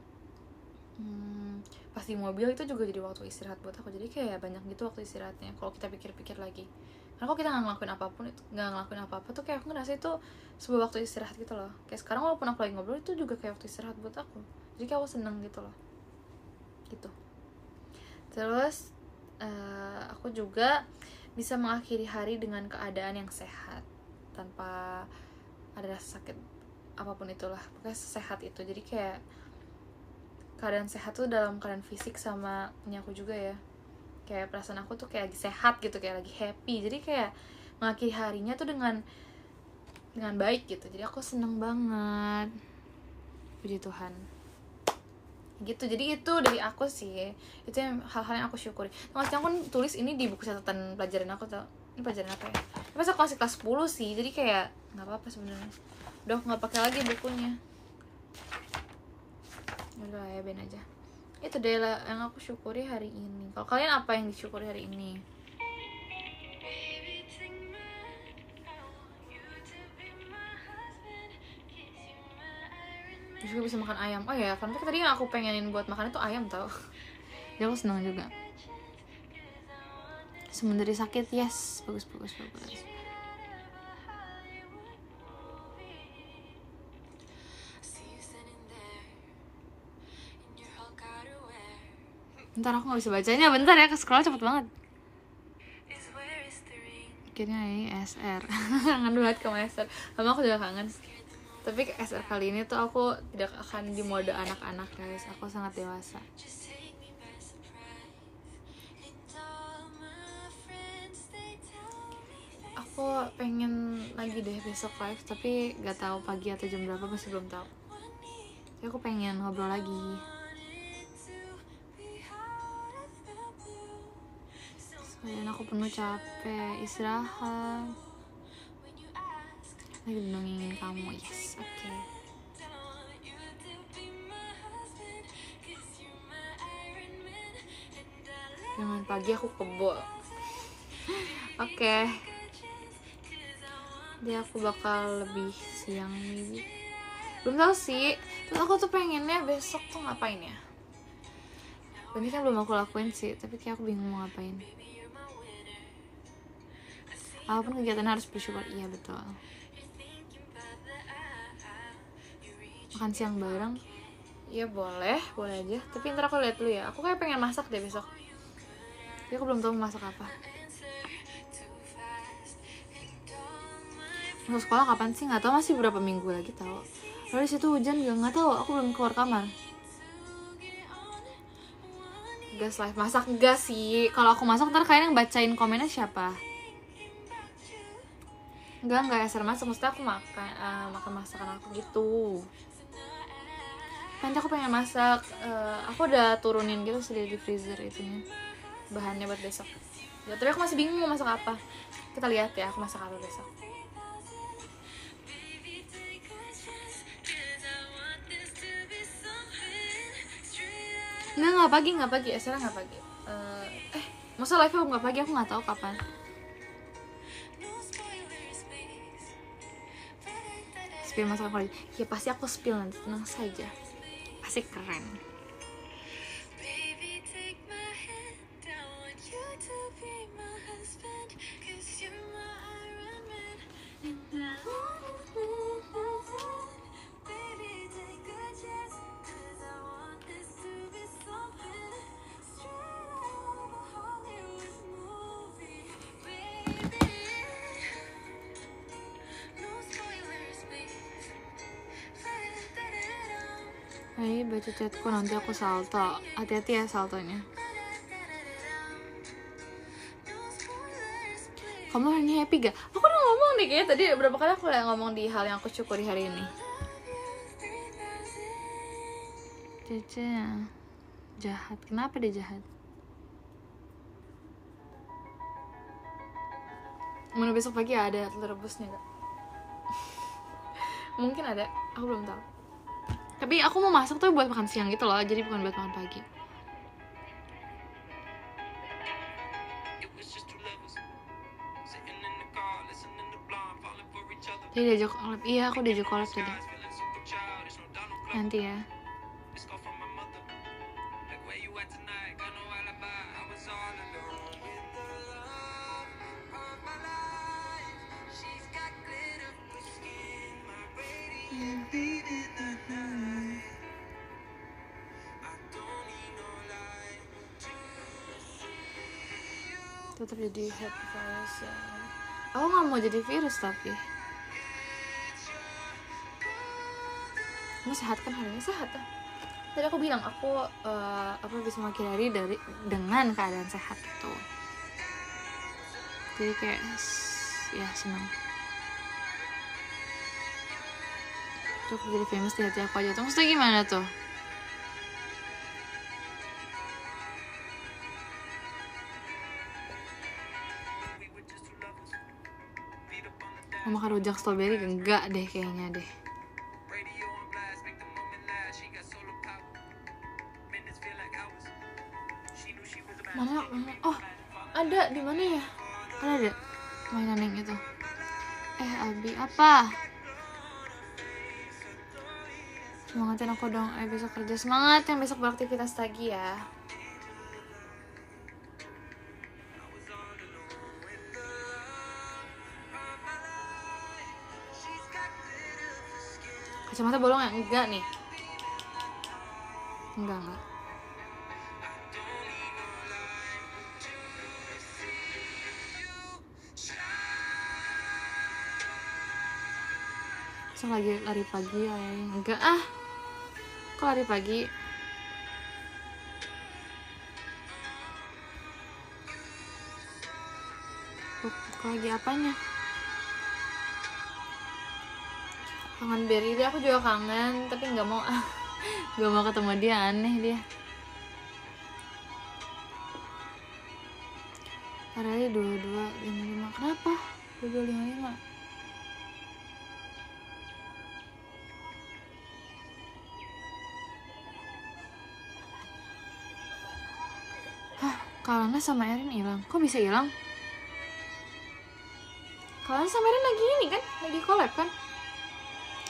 pas di mobil itu juga jadi waktu istirahat buat aku. Jadi kayak banyak gitu waktu istirahatnya kalau kita pikir-pikir lagi. Karena kalau kita nggak ngelakuin apa-apa tuh kayak aku ngerasa itu sebuah waktu istirahat gitu loh. Kayak sekarang walaupun aku lagi ngobrol itu juga kayak waktu istirahat buat aku. Jadi kayak aku seneng gitu loh gitu. Terus aku juga bisa mengakhiri hari dengan keadaan yang sehat tanpa ada rasa sakit apapun itulah, pokoknya sehat itu. Jadi kayak keadaan sehat tuh dalam keadaan fisik sama punya aku juga ya, kayak perasaan aku tuh kayak lagi sehat gitu, kayak lagi happy. Jadi kayak mengakhiri harinya tuh dengan baik gitu. Jadi aku seneng banget, puji Tuhan gitu. Jadi itu dari aku sih, itu yang hal-hal yang aku syukuri. Maksudnya aku tulis ini di buku catatan pelajaran aku tau. Ini pelajaran apa ya? Pas aku masih kelas 10 sih, jadi kayak nggak apa-apa sebenarnya. Udah nggak pakai lagi bukunya. Udah ya ben aja. Itu deh lah yang aku syukuri hari ini. Kalau kalian apa yang disyukuri hari ini? Juga bisa makan ayam. Oh ya, fun fact tadi yang aku pengenin buat makan itu ayam tau. Jadi aku senang juga. Sembuh dari sakit, yes. Bagus. Bentar aku gak bisa bacanya, bentar ya, ke-scroll cepet banget. Akhirnya ini SR. Kangen banget sama SR. Sama aku juga kangen. Tapi ke SR kali ini tuh aku tidak akan di mode anak-anak guys. Aku sangat dewasa. Aku pengen lagi deh besok live, tapi gak tahu pagi atau jam berapa, masih belum tahu. Tapi aku pengen ngobrol lagi. Soalnya aku penuh capek, istirahat. Lagi dongengin kamu, yes, oke. Jangan pagi aku kebo. Oke. Jadi aku bakal lebih siang maybe. Belum tahu sih. Terus aku tuh pengennya besok tuh ngapain ya? Ini kan belum aku lakuin sih, tapi kayak aku bingung mau ngapain. Apapun kegiatan harus bersyukur, iya betul. Makan siang bareng, iya boleh aja. Tapi ntar aku lihat dulu ya. Aku kayak pengen masak deh besok. Tapi aku belum tahu masak apa. Masuk sekolah kapan sih? Nggak tahu, masih berapa minggu lagi tahu. Lalu di situ hujan juga nggak tahu. Aku belum keluar kamar. Gas live masak enggak sih? Kalau aku masak ntar kalian yang bacain komennya siapa? Enggak SR masak, maksudnya aku makan masakan aku gitu. Nanti aku pengen masak, aku udah turunin gitu sih di freezer itunya, bahannya buat besok ya, tapi aku masih bingung mau masak apa. Kita lihat ya aku masak apa besok. Nggak pagi, SR nggak pagi. Masa live-nya nggak pagi, aku nggak tahu kapan. Spill masakan Korea, ya pasti aku spill nanti, tenang saja, pasti keren. Ayo baca chatku, nanti aku salto. Hati-hati ya saltonya. Kamu hari ini happy gak? Aku udah ngomong nih kayaknya tadi berapa kali aku udah ngomong di hal yang aku syukuri hari ini. Cece jahat, kenapa dia jahat? Mana besok pagi ada telur rebusnya gak? Mungkin ada, aku belum tahu. Tapi aku mau masak tuh buat makan siang gitu loh, jadi bukan buat makan pagi. Tadi diajak collab, iya aku diajak collab tadi. Nanti ya. Tetap jadi happy virus ya. Aku nggak mau jadi virus tapi. Kamu sehat kan hari ini? Sehat kan? Tadi aku bilang aku bisa makin hari dengan keadaan sehat gitu. Jadi kayak ya senang. Tuh aku jadi famous di hati aku aja tuh. Maksudnya gimana tuh? Mau makan rujak strawberry? Enggak deh kayaknya deh. Mana? Oh, ada di mana ya? Ada mainan yang itu. Abi apa? Semangatin aku dong. Besok kerja. Semangat yang besok beraktivitas lagi ya. Kacamata bolong ya? Enggak nih. Enggak. Besok lagi lari pagi ya? Enggak ah. Kok lari pagi? Kok lagi apanya? Kangen Berry dia, aku juga kangen tapi nggak mau nggak mau ketemu dia, aneh dia. Padahal 2255. Kenapa 2255? Kalana sama Erin hilang. Kok bisa hilang? Kalana sama Erin lagi ini kan, lagi collab kan?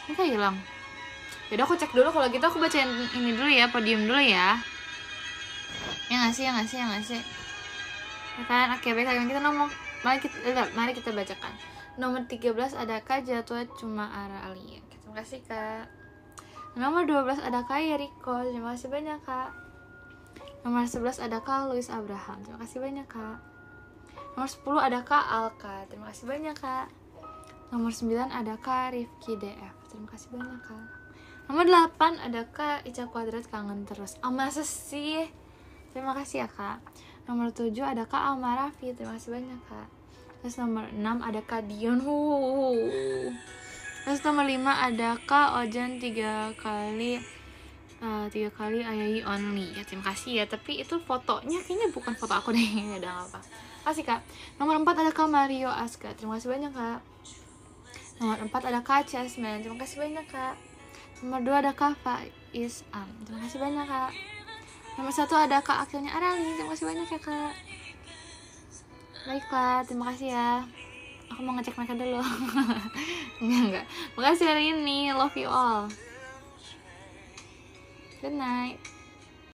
Mereka hilang. Yaudah aku cek dulu, kalau gitu aku bacain ini dulu ya, podium dulu ya. Ya nggak sih. Ya kan, oke baik, kita mari kita bacakan. Nomor 13 ada Kak Jatwa Cuma Ara Alia. Terima kasih Kak. Nomor 12 ada Kak Yeriko. Terima kasih banyak Kak. Nomor 11 ada Kak Luis Abraham. Terima kasih banyak Kak. Nomor 10 ada Kak Alka. Terima kasih banyak Kak. Nomor 9 ada Kak Rifki DF. Terima kasih banyak Kak. Nomor 8 ada Kak Ica Kuadrat Kangen Terus. Masa sih? Terima kasih ya Kak. Nomor 7 ada Kak Alma Raffi. Terima kasih banyak Kak. Terus nomor 6 ada Kak Dion. Terus nomor 5 ada Kak Ojan 3 kali Ayayi only ya. Terima kasih ya, tapi itu fotonya kayaknya bukan foto aku deh. Udah gak apa. Kasih Kak. Nomor 4 ada Kak Mario Aska. Terima kasih banyak Kak. Nomor 4 ada Kak Chessman. Terima kasih banyak Kak. Nomor 2 ada Kak Faiz Am. Terima kasih banyak Kak. Nomor 1 ada Kak Akhilnya Arali. Terima kasih banyak ya Kak. Baiklah, terima kasih ya. Aku mau ngecek mereka dulu. Enggak. Makasih hari ini. Love you all. Good night.